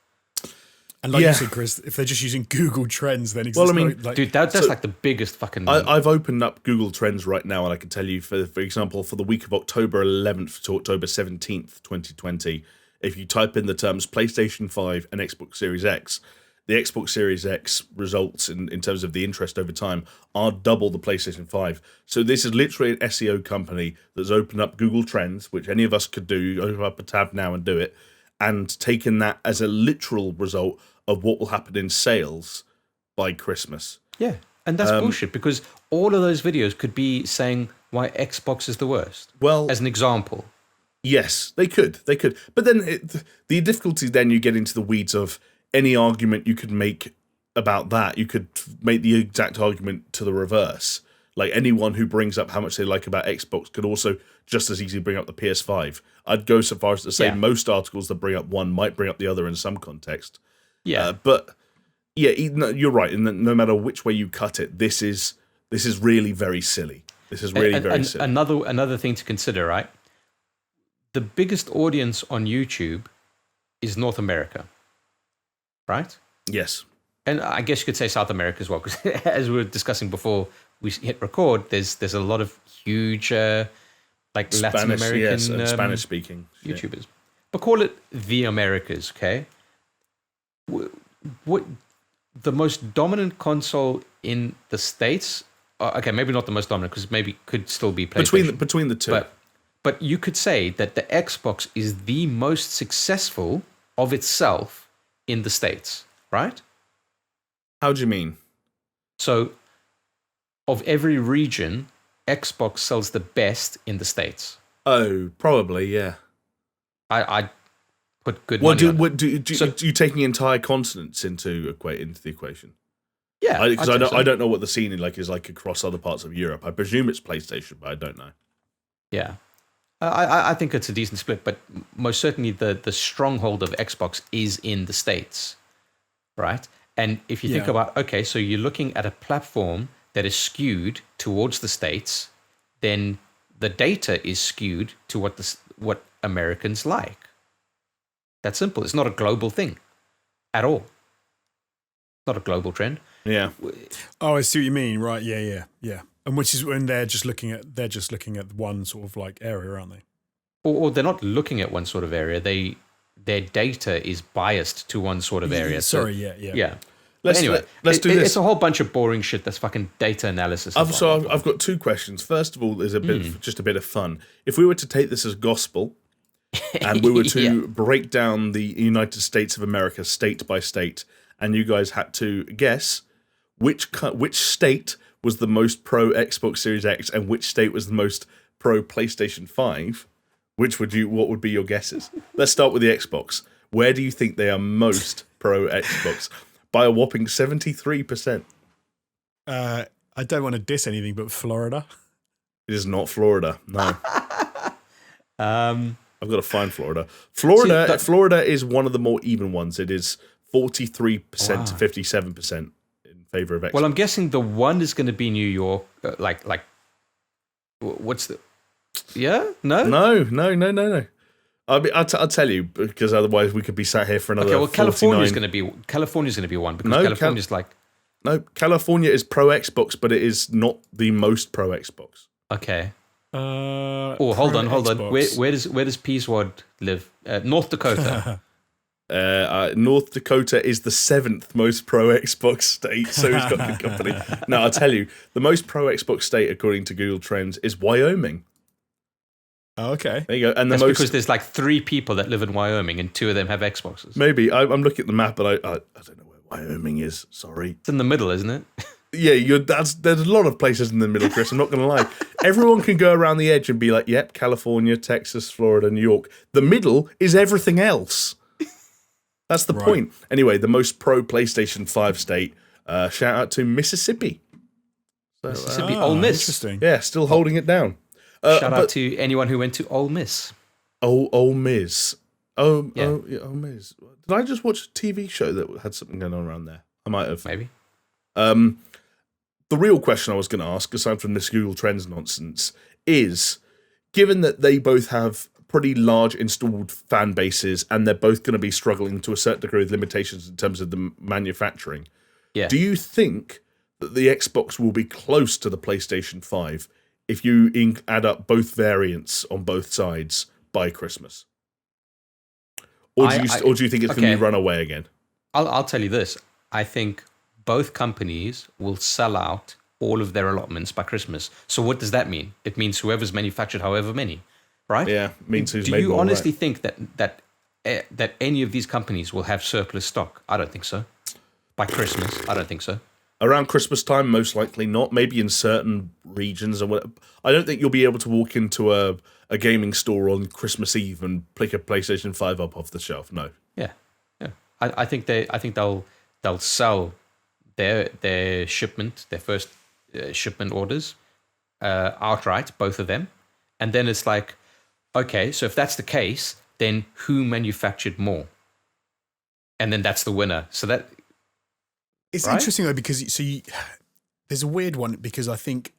And like you said, Chris, if they're just using Google Trends, then dude, that's like the biggest fucking... I've opened up Google Trends right now, and I can tell you, for example, for the week of October 11th to October 17th, 2020, if you type in the terms PlayStation 5 and Xbox Series X, the Xbox Series X results in terms of the interest over time are double the PlayStation 5. So this is literally an SEO company that's opened up Google Trends, which any of us could do, open up a tab now and do it, and taken that as a literal result of what will happen in sales by Christmas. Yeah, and that's bullshit, because all of those videos could be saying why Xbox is the worst. Well, as an example. Yes, they could. But then the difficulty then you get into the weeds of any argument you could make about that. You could make the exact argument to the reverse. Like anyone who brings up how much they like about Xbox could also just as easily bring up the PS5. I'd go so far as to say most articles that bring up one might bring up the other in some context. Yeah, but yeah, you're right. And no matter which way you cut it, this is really very silly. This is really very silly. Another thing to consider, right? The biggest audience on YouTube is North America, right? Yes. And I guess you could say South America as well, because as we were discussing before we hit record, there's a lot of huge like Spanish, Latin American Spanish speaking YouTubers. But call it the Americas, okay? What the most dominant console in the States? Okay, maybe not the most dominant, because maybe could still be PlayStation. Between the two. But you could say that the Xbox is the most successful of itself in the States, right? How do you mean? So, of every region, Xbox sells the best in the States. Oh, probably, yeah. I put good money on it. So, you taking entire continents into the equation? Yeah, because I don't know what the scene is like across other parts of Europe. I presume it's PlayStation, but I don't know. Yeah. I think it's a decent split, but most certainly the stronghold of Xbox is in the States, right? And if you think about, okay, so you're looking at a platform that is skewed towards the States, then the data is skewed to what Americans like. That's simple. It's not a global thing at all. Not a global trend. Yeah. Oh, I see what you mean. Right. Yeah. And which is when they're just looking at one sort of like area, aren't they? Or they're not looking at one sort of area. Their data is biased to one sort of area. Yeah. Let's do this. It's a whole bunch of boring shit. That's fucking data analysis. I've got two questions. First of all, there's a bit of fun. If we were to take this as gospel, and we were to break down the United States of America state by state, and you guys had to guess which state was the most pro Xbox Series X and which state was the most pro PlayStation 5, what would be your guesses? Let's start with the Xbox. Where do you think they are most pro Xbox? By a whopping 73%. I don't want to diss anything, but Florida. It is not Florida. No. I've got to find Florida. Florida is one of the more even ones. It is 43% to 57% in favor of Xbox. Well, I'm guessing the one is going to be New York. What's the? Yeah? No. I'll tell you, because otherwise we could be sat here for another. Okay, well, California's going to be one because California's California is pro Xbox, but it is not the most pro Xbox. Okay. Hold on. Where does Peaswad live? North Dakota. North Dakota is the 7th most pro Xbox state, so he's got good company. No, I'll tell you, the most pro Xbox state according to Google Trends is Wyoming. Oh, okay. There you go. And that's because there's like 3 people that live in Wyoming and 2 of them have Xboxes. Maybe. I'm looking at the map, but I don't know where Wyoming is. Sorry. It's in the middle, isn't it? Yeah, there's a lot of places in the middle, Chris. I'm not going to lie. Everyone can go around the edge and be like, yep, California, Texas, Florida, New York. The middle is everything else. That's the point. Anyway, the most pro PlayStation 5 state, shout out to Mississippi. So, Mississippi, Ole Miss. Interesting. Yeah, still holding it down. Shout out to anyone who went to Ole Miss. Ole Miss. Ole Miss. Did I just watch a TV show that had something going on around there? I might have. Maybe. The real question I was going to ask, aside from this Google Trends nonsense, is, given that they both have pretty large installed fan bases and they're both going to be struggling to a certain degree with limitations in terms of the manufacturing, do you think that the Xbox will be close to the PlayStation 5 if you add up both variants on both sides by Christmas? Or do you think it's going to be run away again? I'll tell you this. I think both companies will sell out all of their allotments by Christmas. So what does that mean? It means whoever's manufactured however many, right? Yeah, means who's made more. Do you honestly think that any of these companies will have surplus stock? I don't think so. By Christmas, I don't think so. Around Christmas time, most likely not. Maybe in certain regions. I don't think you'll be able to walk into a gaming store on Christmas Eve and pick a PlayStation 5 up off the shelf. No. Yeah. I think they'll sell their shipment, their first shipment orders outright, both of them, and then it's like, okay, so if that's the case, then who manufactured more? And then that's the winner. So that. It's interesting though, because there's a weird one, because I think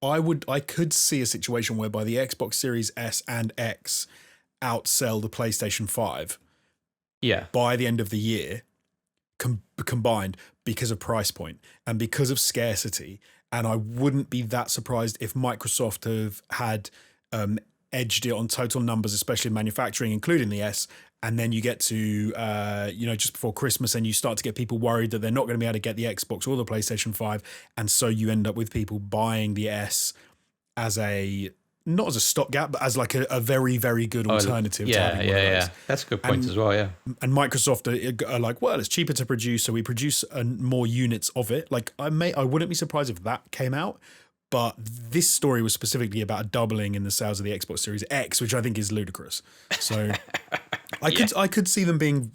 I could see a situation whereby the Xbox Series S and X outsell the PlayStation 5 by the end of the year combined, because of price point and because of scarcity. And I wouldn't be that surprised if Microsoft have had edged it on total numbers, especially manufacturing, including the S. And then you get to, just before Christmas, and you start to get people worried that they're not going to be able to get the Xbox or the PlayStation 5. And so you end up with people buying the S as not as a stopgap, but as like a very, very good alternative. Yeah. That's a good point as well, yeah. And Microsoft are like, well, it's cheaper to produce, so we produce more units of it. Like, I wouldn't be surprised if that came out. But this story was specifically about a doubling in the sales of the Xbox Series X, which I think is ludicrous. So I could see them being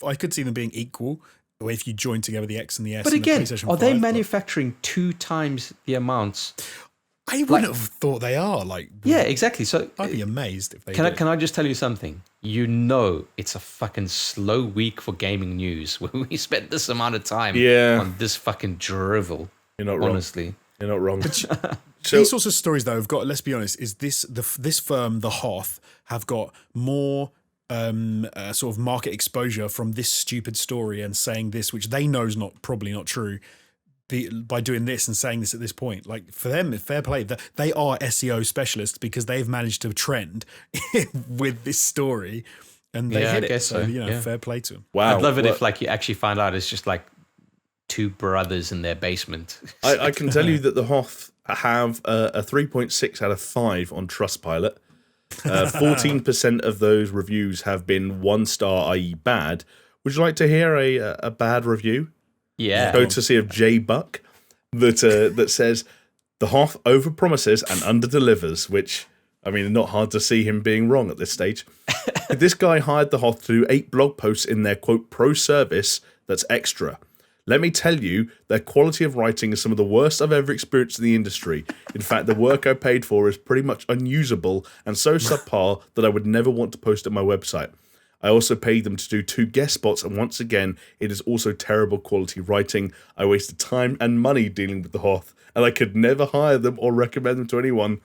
equal if you join together the X and the S. But and again, the PlayStation 5, are they manufacturing 2 times the amounts? I wouldn't have thought they are. Yeah, exactly. So I'd be amazed if they. Can I just tell you something? It's a fucking slow week for gaming news when we spent this amount of time on this fucking drivel. You're not wrong. Honestly, you're not wrong. These sorts of stories, though, have got. Let's be honest. Is this firm, the Hoth, have got more sort of market exposure from this stupid story and saying this, which they know is probably not true, by doing this and saying this at this point. Like, for them, fair play. They are SEO specialists because they've managed to trend with this story, and they hit it. So fair play to them. Wow, I'd love it if like you actually find out it's just like two brothers in their basement. I can tell you that the Hoth have a 3.6 out of 5 on Trustpilot. 14% of those reviews have been 1 star, i.e. bad. Would you like to hear a bad review? Yeah. Courtesy of J Buck that says the Hoth overpromises and underdelivers, which, I mean, not hard to see him being wrong at this stage. This guy hired the Hoth to do 8 blog posts in their, quote, pro service that's extra. Let me tell you, their quality of writing is some of the worst I've ever experienced in the industry. In fact, the work I paid for is pretty much unusable and so subpar that I would never want to post it on my website. I also paid them to do 2 guest spots, and once again, it is also terrible quality writing. I wasted time and money dealing with the Hoth, and I could never hire them or recommend them to anyone.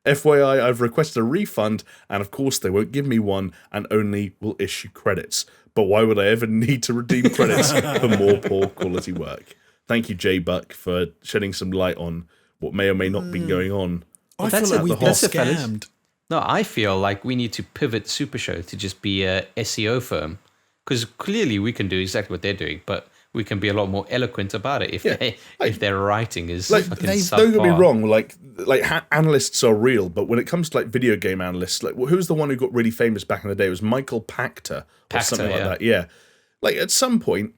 FYI, I've requested a refund, and of course they won't give me one and only will issue credits. But why would I ever need to redeem credits for more poor quality work? Thank you, J Buck, for shedding some light on what may or may not be going on. I feel like we've been scammed. No, I feel like we need to pivot SuperShow to just be a SEO firm, because clearly we can do exactly what they're doing, but we can be a lot more eloquent about it if their writing is like, fucking don't get me wrong, like analysts are real, but when it comes to like video game analysts, like who's the one who got really famous back in the day? It was Michael Pachter or something like that. Yeah, like at some point,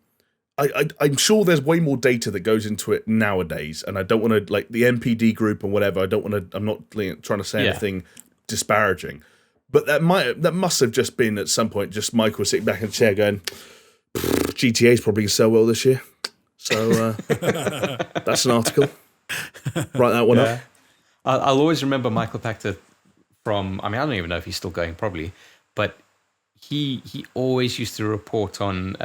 I'm sure there's way more data that goes into it nowadays, and I don't want to like the MPD group and whatever. I'm not trying to say anything disparaging, but that must have just been at some point just Michael sitting back in the chair going, GTA's probably going to sell well this year, so that's an article. Write that one up. I'll always remember Michael Pachter from, I mean, I don't even know if he's still going, probably, but he always used to report on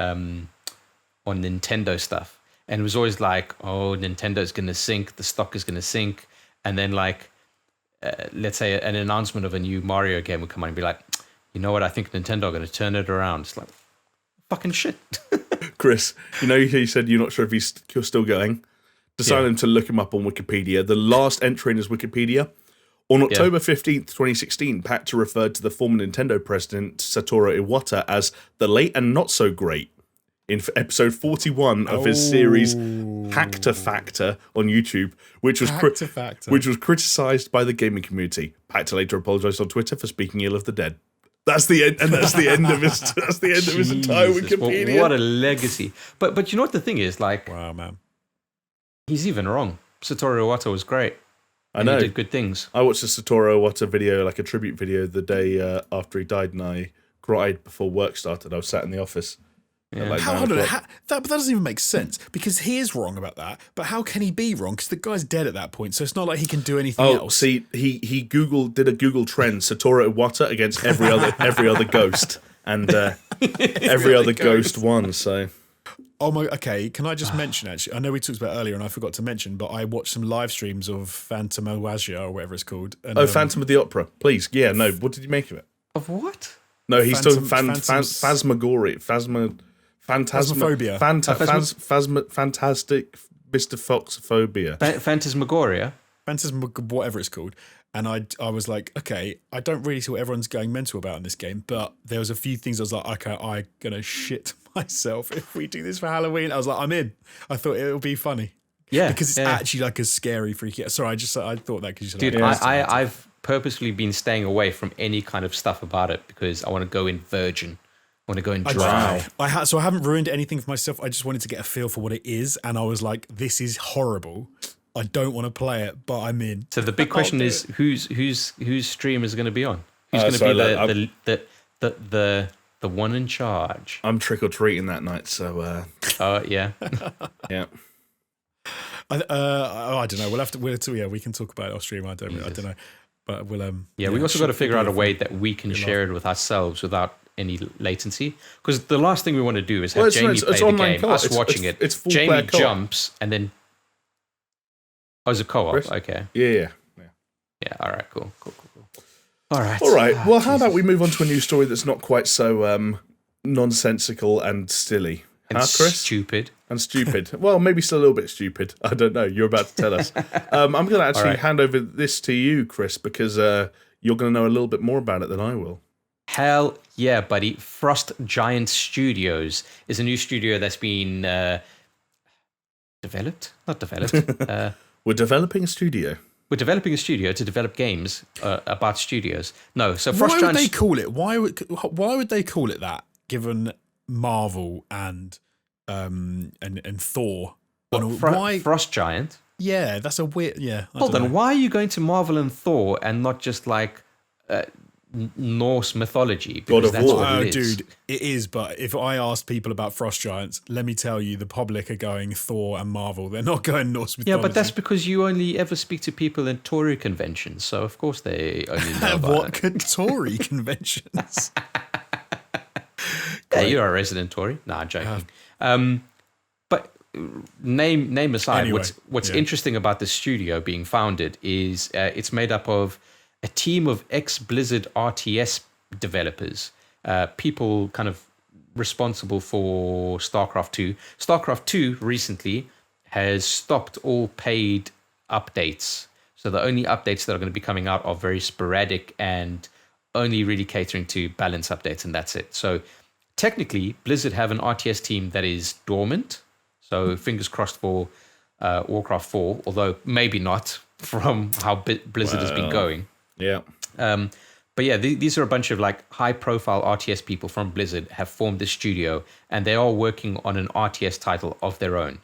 Nintendo stuff, and it was always like, oh, Nintendo's going to sink, the stock is going to sink, and then like let's say an announcement of a new Mario game would come on and be like, you know what, I think Nintendo are going to turn it around. It's like, fucking shit. Chris, you know, you said you're not sure if he's still going. Decided to look him up on Wikipedia. The last entry in his Wikipedia, on October 15th, 2016, Pachter referred to the former Nintendo president, Satoru Iwata, as the late and not so great in episode 41 of his series Hackter Factor on YouTube, which was criticised by the gaming community. Pachter later apologised on Twitter for speaking ill of the dead. That's the end, and that's the end of his. That's the end of his entire Wikipedia. Well, what a legacy! But you know what the thing is, like, wow, man, he's even wrong. Satoru Iwata was great. I know, he did good things. I watched a Satoru Iwata video, like a tribute video, the day after he died, and I cried before work started. I was sat in the office. Yeah. Like that doesn't even make sense, because he is wrong about that. But how can he be wrong? Because the guy's dead at that point, so it's not like he can do anything else. Oh, see, he did a Google trend, Satoru Iwata against every other ghost, and every other ghost won. So, oh my, okay. Can I just mention, actually? I know we talked about it earlier, and I forgot to mention, but I watched some live streams of Phantomawasia or whatever it's called. And, Phantom of the Opera. Please, yeah, no. What did you make of it? Of what? No, he's talking Phasmagoria. Phasmophobia. Fantastic Mr. Foxophobia. Phantasmagoria. Whatever it's called. And I was like, okay, I don't really see what everyone's going mental about in this game, but there was a few things I was like, okay, I'm going to shit myself if we do this for Halloween. I was like, I'm in. I thought it would be funny. Yeah. Because it's actually like a scary, freaky... Sorry, I thought that because you said... Dude, I've purposefully been staying away from any kind of stuff about it because I want to go in virgin. I want to go in dry. So I haven't ruined anything for myself. I just wanted to get a feel for what it is, and I was like, "This is horrible. I don't want to play it, but I'm in." So the big question is, whose stream is going to be on? Who's going to be the one in charge? I'm trick or treating that night, so. Yeah. Yeah. I don't know. We'll have to. We can talk about it off stream. I don't know, but we'll. We also got to figure out a way that we can share it with ourselves without any latency, because the last thing we want to do is have Jamie play the game, us watching it. It's Jamie jumps and then. Oh, it's a co-op. Chris? Okay. Yeah. All right. Cool. All right. Well, how about we move on to a news story that's not quite so nonsensical and silly? And Chris? Stupid. And stupid. Well, maybe still a little bit stupid. I don't know. You're about to tell us. I'm going to actually hand over this to you, Chris, because you're going to know a little bit more about it than I will. Hell yeah, buddy. Frost Giant Studios is a new studio that's been developed? Not developed. We're developing a studio. We're developing a studio to develop games about studios. No, so Frost Giant... Why would they call it? Why would they call it that, given Marvel and Thor? Why Frost Giant? Yeah, that's a weird... Yeah. Hold on, why are you going to Marvel and Thor and not just like... Norse mythology, because that's what it is. Dude, it is. But if I asked people about Frost Giants, let me tell you, the public are going Thor and Marvel. They're not going Norse mythology. Yeah, but that's because you only ever speak to people in Tory conventions, so of course they only know about Tory conventions? Yeah, you're a resident Tory. Nah, I'm joking. But name aside, anyway, what's interesting about the studio being founded is it's made up of a team of ex-Blizzard RTS developers, people kind of responsible for StarCraft 2. StarCraft 2 recently has stopped all paid updates. So the only updates that are going to be coming out are very sporadic and only really catering to balance updates, and that's it. So technically, Blizzard have an RTS team that is dormant. So fingers crossed for Warcraft 4, although maybe not from how Blizzard has been going. Yeah. But yeah, these are a bunch of like high-profile RTS people from Blizzard have formed this studio, and they are working on an RTS title of their own.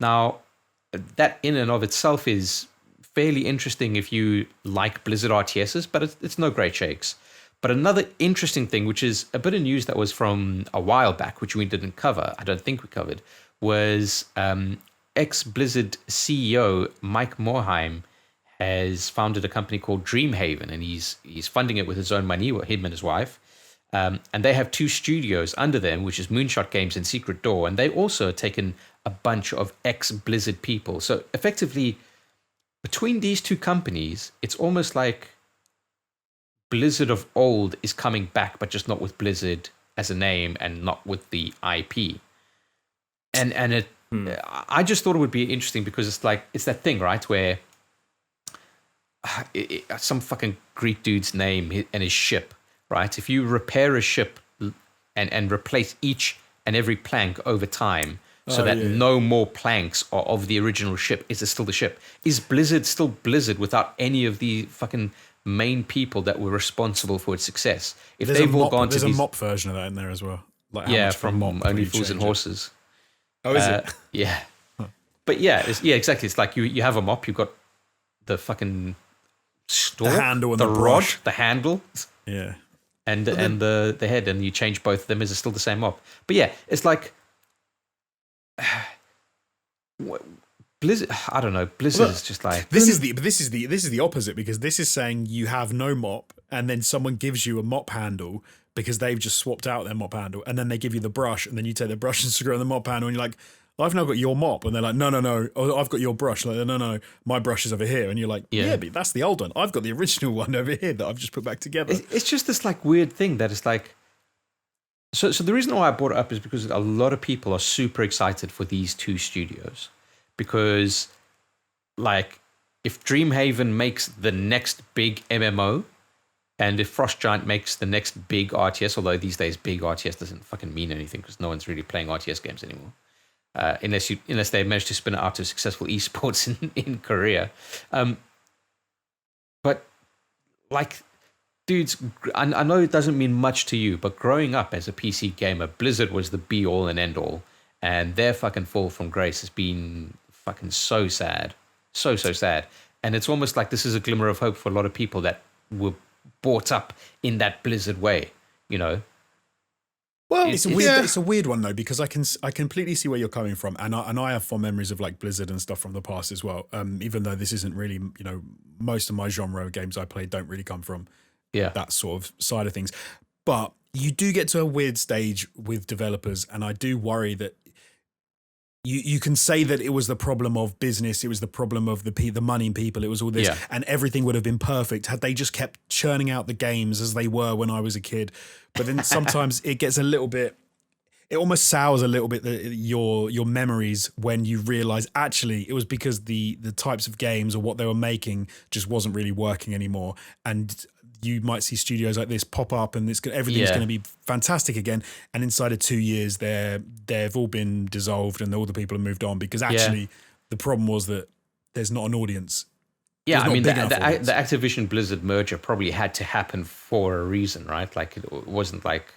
Now, that in and of itself is fairly interesting if you like Blizzard RTSs, but it's no great shakes. But another interesting thing, which is a bit of news that was from a while back, which we didn't cover, I don't think we covered, was ex-Blizzard CEO Mike Morhaime has founded a company called Dreamhaven, and he's funding it with his own money, him and his wife. And they have two studios under them, which is Moonshot Games and Secret Door. And they also have taken a bunch of ex-Blizzard people. So effectively, between these two companies, it's almost like Blizzard of old is coming back, but just not with Blizzard as a name and not with the IP. And it, I just thought it would be interesting because it's that thing, right, where some fucking Greek dude's name and his ship, right? If you repair a ship and replace each and every plank over time so that no more planks are of the original ship, is it still the ship? Is Blizzard still Blizzard without any of the fucking main people that were responsible for its success? If there's they've all gone to there's a mop version of that in there as well. Like from Only Fools and Horses. Oh, is it? Yeah. Huh. But yeah, exactly. It's like you have a mop, you've got the fucking stalk, the handle and the rod, brush, the handle, and the head, and you change both of them. Is it still the same mop? But yeah, it's like Blizzard. I don't know. Blizzard is just like this is the opposite, because this is saying you have no mop, and then someone gives you a mop handle because they've just swapped out their mop handle, and then they give you the brush, and then you take the brush and screw on the mop handle, and you're like, I've now got your mop. And they're like, no, oh, I've got your brush. Like, no, my brush is over here. And you're like, yeah, but that's the old one. I've got the original one over here that I've just put back together. It's just this like weird thing that it's like, so the reason why I brought it up is because a lot of people are super excited for these two studios, because like if Dreamhaven makes the next big MMO, and if Frost Giant makes the next big RTS, although these days big RTS doesn't fucking mean anything because no one's really playing RTS games anymore. Unless they manage to spin it out to successful esports in Korea. But like, dudes, I know it doesn't mean much to you, but growing up as a PC gamer, Blizzard was the be all and end all, and their fucking fall from grace has been fucking so sad, so sad. And it's almost like this is a glimmer of hope for a lot of people that were brought up in that Blizzard way, you know. Well, it's a weird one though, because I completely see where you're coming from, and I have fond memories of like Blizzard and stuff from the past as well. Even though this isn't really, you know, most of my genre of games I play don't really come from that sort of side of things. But you do get to a weird stage with developers, and I do worry that you can say that it was the problem of business, it was the problem of the money people, it was all this, and everything would have been perfect had they just kept churning out the games as they were when I was a kid. But then sometimes it gets a little bit, it almost sours a little bit your memories when you realize actually it was because the types of games or what they were making just wasn't really working anymore. And you might see studios like this pop up and everything's going to be fantastic again. And inside of 2 years, they've all been dissolved and all the people have moved on because actually the problem was that there's not an audience. Yeah, I mean, the Activision Blizzard merger probably had to happen for a reason, right? Like, it wasn't like,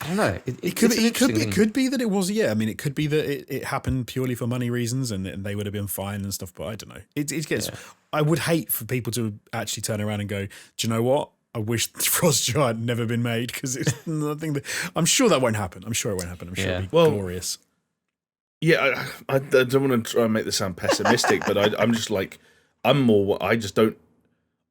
I don't know. It could be that it was, I mean, it could be that it happened purely for money reasons and they would have been fine and stuff, but I don't know. It gets, I would hate for people to actually turn around and go, do you know what? I wish Frost Giant had never been made because it's nothing that, I'm sure that won't happen. I'm sure it won't happen. I'm sure it'll be glorious. Yeah, I don't want to try and make this sound pessimistic, but I'm just like, I don't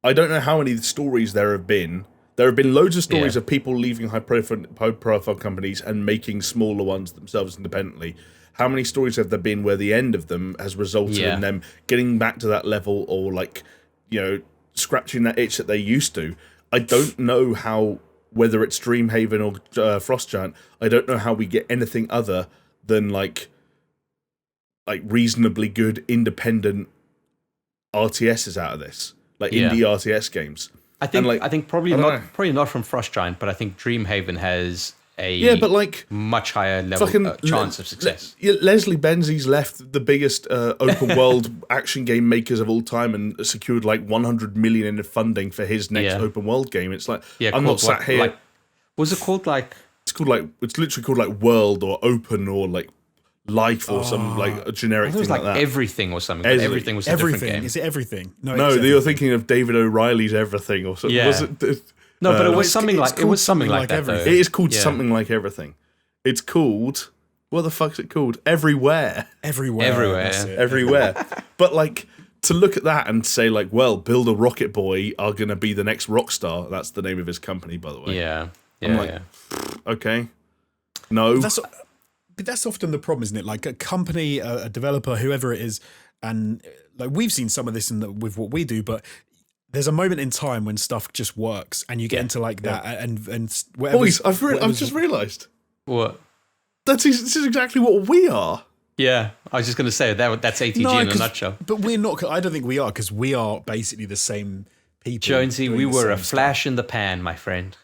know how many stories there have been. There have been loads of stories of people leaving high-profile companies and making smaller ones themselves independently. How many stories have there been where the end of them has resulted in them getting back to that level or, like, you know, scratching that itch that they used to? I don't know how, whether it's Dreamhaven or Frost Giant, I don't know how we get anything other than, like reasonably good independent RTSs out of this, like indie RTS games. I think probably not from Frost Giant, but I think Dreamhaven has a much higher level chance of success. Leslie Benzies left the biggest open world action game makers of all time and secured like 100 million in funding for his next open world game. It's like I'm not sat here. Like, was it called like? It's literally called like World or Open or like Life or some like a generic thing like that. Everything or something. Everything was a different game. Is it Everything? No, you're thinking of David O'Reilly's Everything or something. Yeah. Was it? No, but it was something like that. Though. It is called something like Everything. It's called, what the fuck's it called? Everywhere. But like, to look at that and say like, well, Build a Rocket Boy are going to be the next Rockstar. That's the name of his company, by the way. Yeah. I'm like, okay. No. But that's often the problem, isn't it? Like a company, a developer, whoever it is, and like we've seen some of this with what we do, but there's a moment in time when stuff just works and you get into like that and whatever. Boys, I've just realised. What? This is exactly what we are. Yeah, I was just going to say that's ATG in a nutshell. But we're not. I don't think we are because we are basically the same people. Jonesy, we were a flash in the pan, my friend.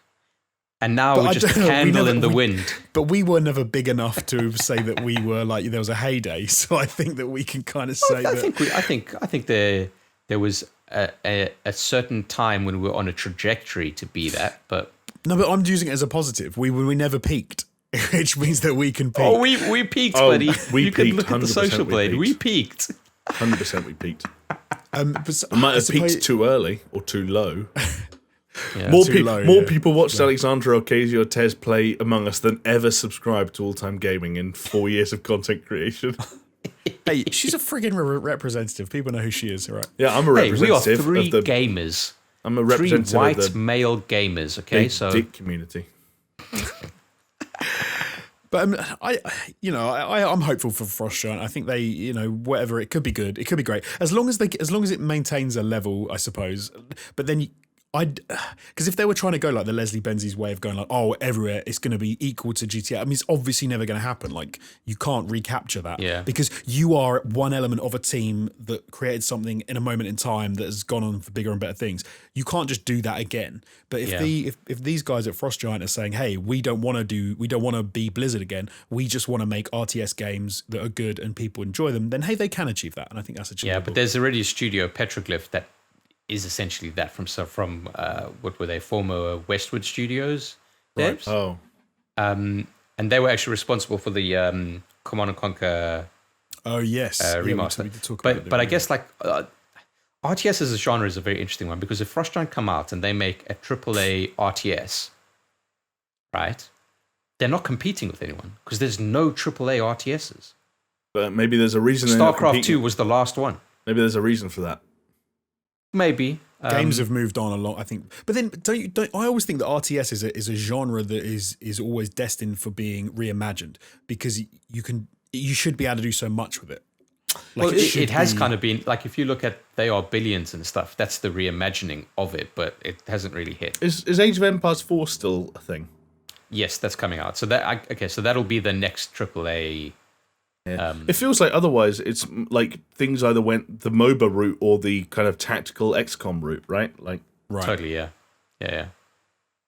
And now we're just a candle in the wind. But we were never big enough to say that we were like there was a heyday. So I think that we can kind of say I think there was a certain time when we were on a trajectory to be that. But no, but I'm using it as a positive. We never peaked, which means that we can peak. Oh, we peaked, buddy. You can look at the social blade. We peaked. 100% we peaked. We might have peaked too early or too low. Yeah. More people watched Alexandra Ocasio-Cortez play Among Us than ever subscribed to All Time Gaming in 4 years of content creation. Hey, she's a friggin' representative. People know who she is, right? Yeah, I'm a representative. We are three gamers. I'm a representative 3 white of the male gamers. Okay, so dick community. But I'm hopeful for Frost Giant. I think they, whatever, it could be good. It could be great as long as it maintains a level, I suppose. But then because if they were trying to go like the Leslie Benzies way of going like, oh, everywhere it's going to be equal to GTA. I mean, it's obviously never going to happen. Like you can't recapture that because you are one element of a team that created something in a moment in time that has gone on for bigger and better things. You can't just do that again. But if these guys at Frost Giant are saying, hey, we don't want to be Blizzard again. We just want to make RTS games that are good and people enjoy them. Then hey, they can achieve that, and I think that's achievable. Yeah, but there's already a studio, Petroglyph, that is essentially that from what were they, former Westwood Studios devs? Right. Oh. And they were actually responsible for the Command & Conquer remaster. But I guess like RTS as a genre is a very interesting one because if Frost Giant come out and they make a AAA RTS, right, they're not competing with anyone because there's no AAA RTSs. But maybe there's a reason. StarCraft 2 was the last one. Maybe there's a reason for that. Maybe games have moved on a lot, I think. But then, I always think that RTS is a genre that is always destined for being reimagined because you should be able to do so much with it. Like well, it has kind of been like if you look at They Are Billions and stuff, that's the reimagining of it, but it hasn't really hit. Is Age of Empires 4 still a thing? Yes, that's coming out. So so that'll be the next AAA. Yeah. It feels like otherwise it's like things either went the MOBA route or the kind of tactical XCOM route, right? Like totally, yeah.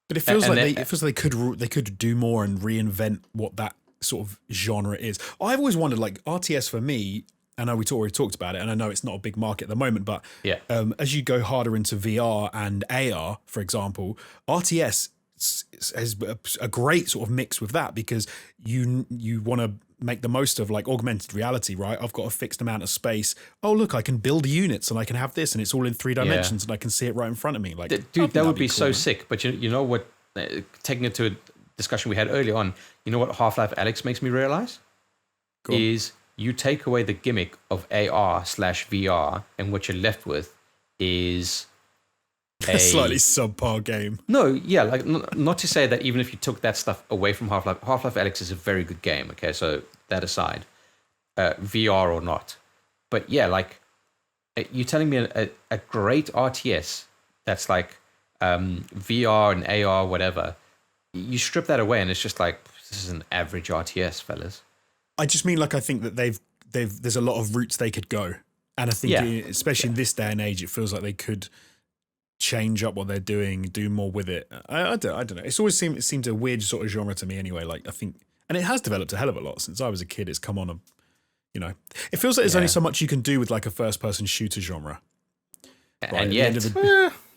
But it feels they could do more and reinvent what that sort of genre is. I've always wondered, like RTS for me. I know we already talked about it, and I know it's not a big market at the moment, but as you go harder into VR and AR, for example, RTS has a great sort of mix with that because you want to make the most of like augmented reality, right? I've got a fixed amount of space. Oh, look, I can build units and I can have this, and it's all in 3 dimensions, and I can see it right in front of me. Like, dude, that would be so sick. But you know what? Taking it to a discussion we had earlier on, you know what Half-Life Alyx makes me realize is you take away the gimmick of AR/VR, and what you're left with is a slightly subpar game. No, yeah, like not to say that even if you took that stuff away from Half-Life Alyx is a very good game. Okay, so that aside, VR or not, but yeah, like you're telling me a great RTS that's like VR and AR, whatever. You strip that away, and it's just like this is an average RTS, fellas. I just mean, like, I think that there's a lot of routes they could go, and I think especially in this day and age, it feels like they could change up what they're doing, do more with it. I don't know. It's always seemed a weird sort of genre to me anyway. Like, I think, and it has developed a hell of a lot since I was a kid. It's come on it feels like there's only so much you can do with like a first person shooter genre. And yet,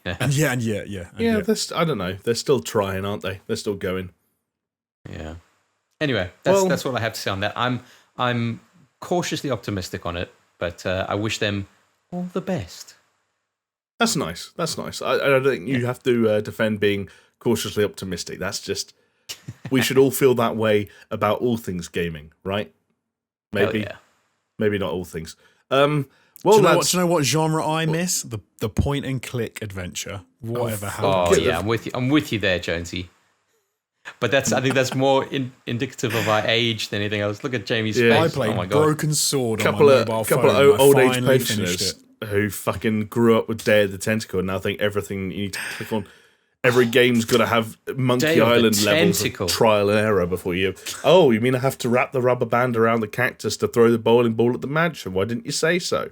I don't know. They're still trying, aren't they? They're still going. Yeah. Anyway, that's what I have to say on that. I'm cautiously optimistic on it, but I wish them all the best. That's nice. I don't think you have to defend being cautiously optimistic. That's just we should all feel that way about all things gaming, right? Maybe not all things. Well, do you know what genre I miss? The point and click adventure. Whatever happens. Oh yeah, I'm with you there, Jonesy. But I think that's more indicative of our age than anything else. Look at Jamie's face. I played Broken Sword on my mobile phone. Couple of old age pensioners who fucking grew up with Day of the Tentacle and now think everything you need to click on. Every game's got to have Monkey Island levels of trial and error before you. Oh, you mean I have to wrap the rubber band around the cactus to throw the bowling ball at the mansion? Why didn't you say so?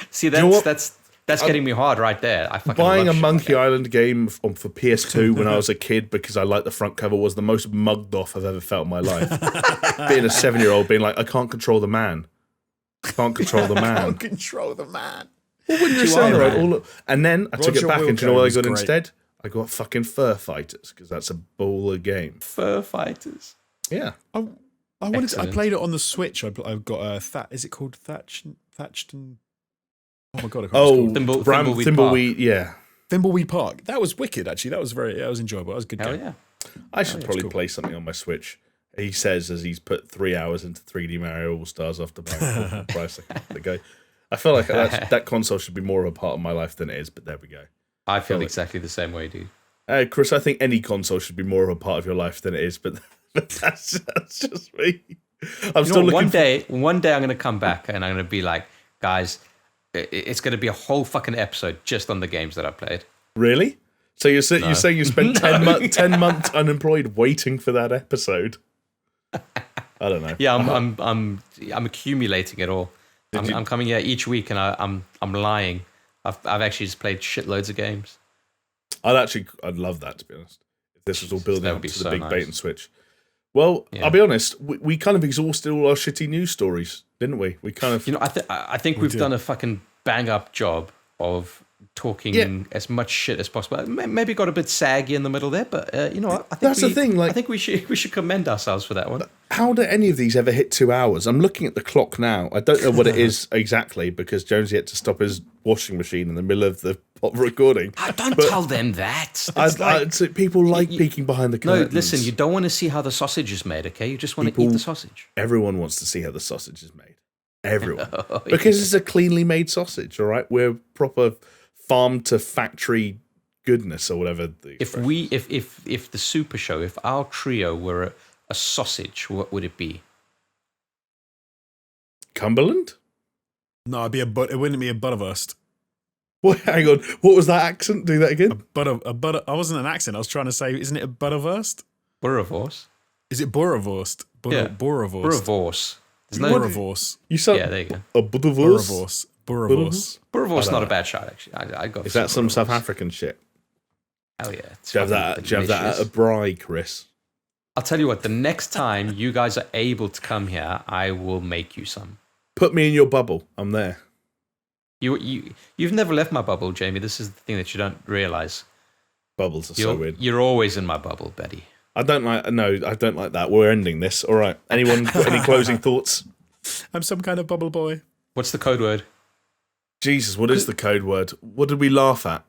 See, that's getting me hard right there. Buying a Monkey Island game for PS2 when I was a kid because I liked the front cover was the most mugged off I've ever felt in my life. Being a 7-year-old, being like, I can't control the man. Can't control the man. Can't control the man. Well, when you're saying that, and then I took it back, and do you know what I got instead? I got fucking Fur Fighters because that's a baller game. Fur Fighters. Yeah. I played it on the Switch. I've got is it called Thatched and? Oh my god! I can't Thimbleweed. Yeah. Thimbleweed Park. That was wicked. Actually, that was enjoyable. That was a good game. Yeah. I should probably play something on my Switch. He says as he's put 3 hours into 3D Mario All Stars after buying the price to go. I feel like that console should be more of a part of my life than it is, but there we go. I feel exactly the same way, dude. Chris, I think any console should be more of a part of your life than it is, but that's just me. I'm still looking. One day I'm going to come back and I'm going to be like, guys, it's going to be a whole fucking episode just on the games that I played. Really? So you're saying you spent 10 months unemployed waiting for that episode? I don't know. Yeah, I'm accumulating it all. I'm coming here each week, and I'm lying. I've actually just played shitloads of games. I'd love that, to be honest. If this was all building up to the big bait and switch. Well, yeah. I'll be honest. We kind of exhausted all our shitty news stories, didn't we? We kind of, I think we've done a fucking bang up job of talking as much shit as possible. Maybe got a bit saggy in the middle there, but you know what? I think that's the thing. Like, I think we should commend ourselves for that one. How do any of these ever hit 2 hours? I'm looking at the clock now. I don't know what it is exactly because Jonesy had to stop his washing machine in the middle of the recording. Don't tell them that. People like peeking behind the curtains. No, listen, you don't want to see how the sausage is made, okay? You just want to eat the sausage. Everyone wants to see how the sausage is made. Everyone. Because it's a cleanly made sausage, all right? We're proper farm to factory goodness or whatever. If the Super Show, if our trio were a sausage, what would it be? Cumberland? No, it wouldn't be a Butterwurst. Wait, hang on. What was that accent? Do that again. A butter. I wasn't an accent. I was trying to say, isn't it a butterwurst? Boerewors. Is it boerewurst? Boerewurst. Boerewors. There's no boerewors. You said there you go. A boerewors. Boerewors. Boerewors is not a bad shot, actually. I got. Is that some South African shit? Hell yeah! Do you have that at a braai, Chris? I'll tell you what. The next time you guys are able to come here, I will make you some. Put me in your bubble. I'm there. You've never left my bubble, Jamie. This is the thing that you don't realize. Bubbles are so weird. You're always in my bubble, Betty. I don't like that. We're ending this. All right. Anyone got any closing thoughts? I'm some kind of bubble boy. What's the code word? Jesus, what is the code word? What did we laugh at?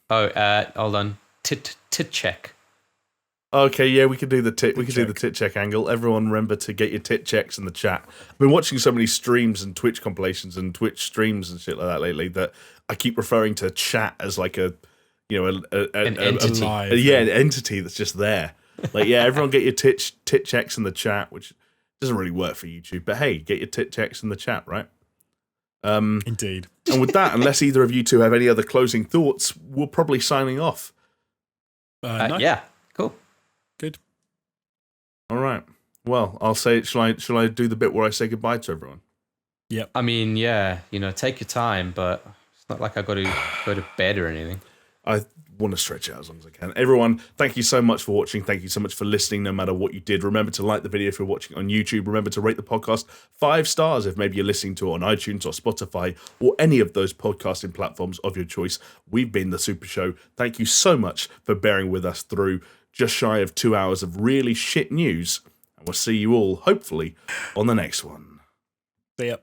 Oh, hold on. Tit check. Okay, yeah, we could do the tit. We could do the tit check angle. Everyone, remember to get your tit checks in the chat. I've been watching so many streams and Twitch compilations and Twitch streams and shit like that lately that I keep referring to chat as like an entity. An entity that's just there. Like, yeah, everyone get your tit checks in the chat, which doesn't really work for YouTube. But hey, get your tit checks in the chat, right? Indeed. And with that, unless either of you two have any other closing thoughts, we're probably signing off. No. Yeah, cool. Good. All right. Well, I'll say it. Shall I do the bit where I say goodbye to everyone? Yep. I mean, yeah, take your time, but it's not like I got to go to bed or anything. I want to stretch out as long as I can. Everyone, thank you so much for watching. Thank you so much for listening, no matter what you did. Remember to like the video if you're watching on YouTube. Remember to rate the podcast 5 stars if maybe you're listening to it on iTunes or Spotify or any of those podcasting platforms of your choice. We've been The Super Show. Thank you so much for bearing with us through just shy of 2 hours of really shit news. And we'll see you all, hopefully, on the next one. See ya.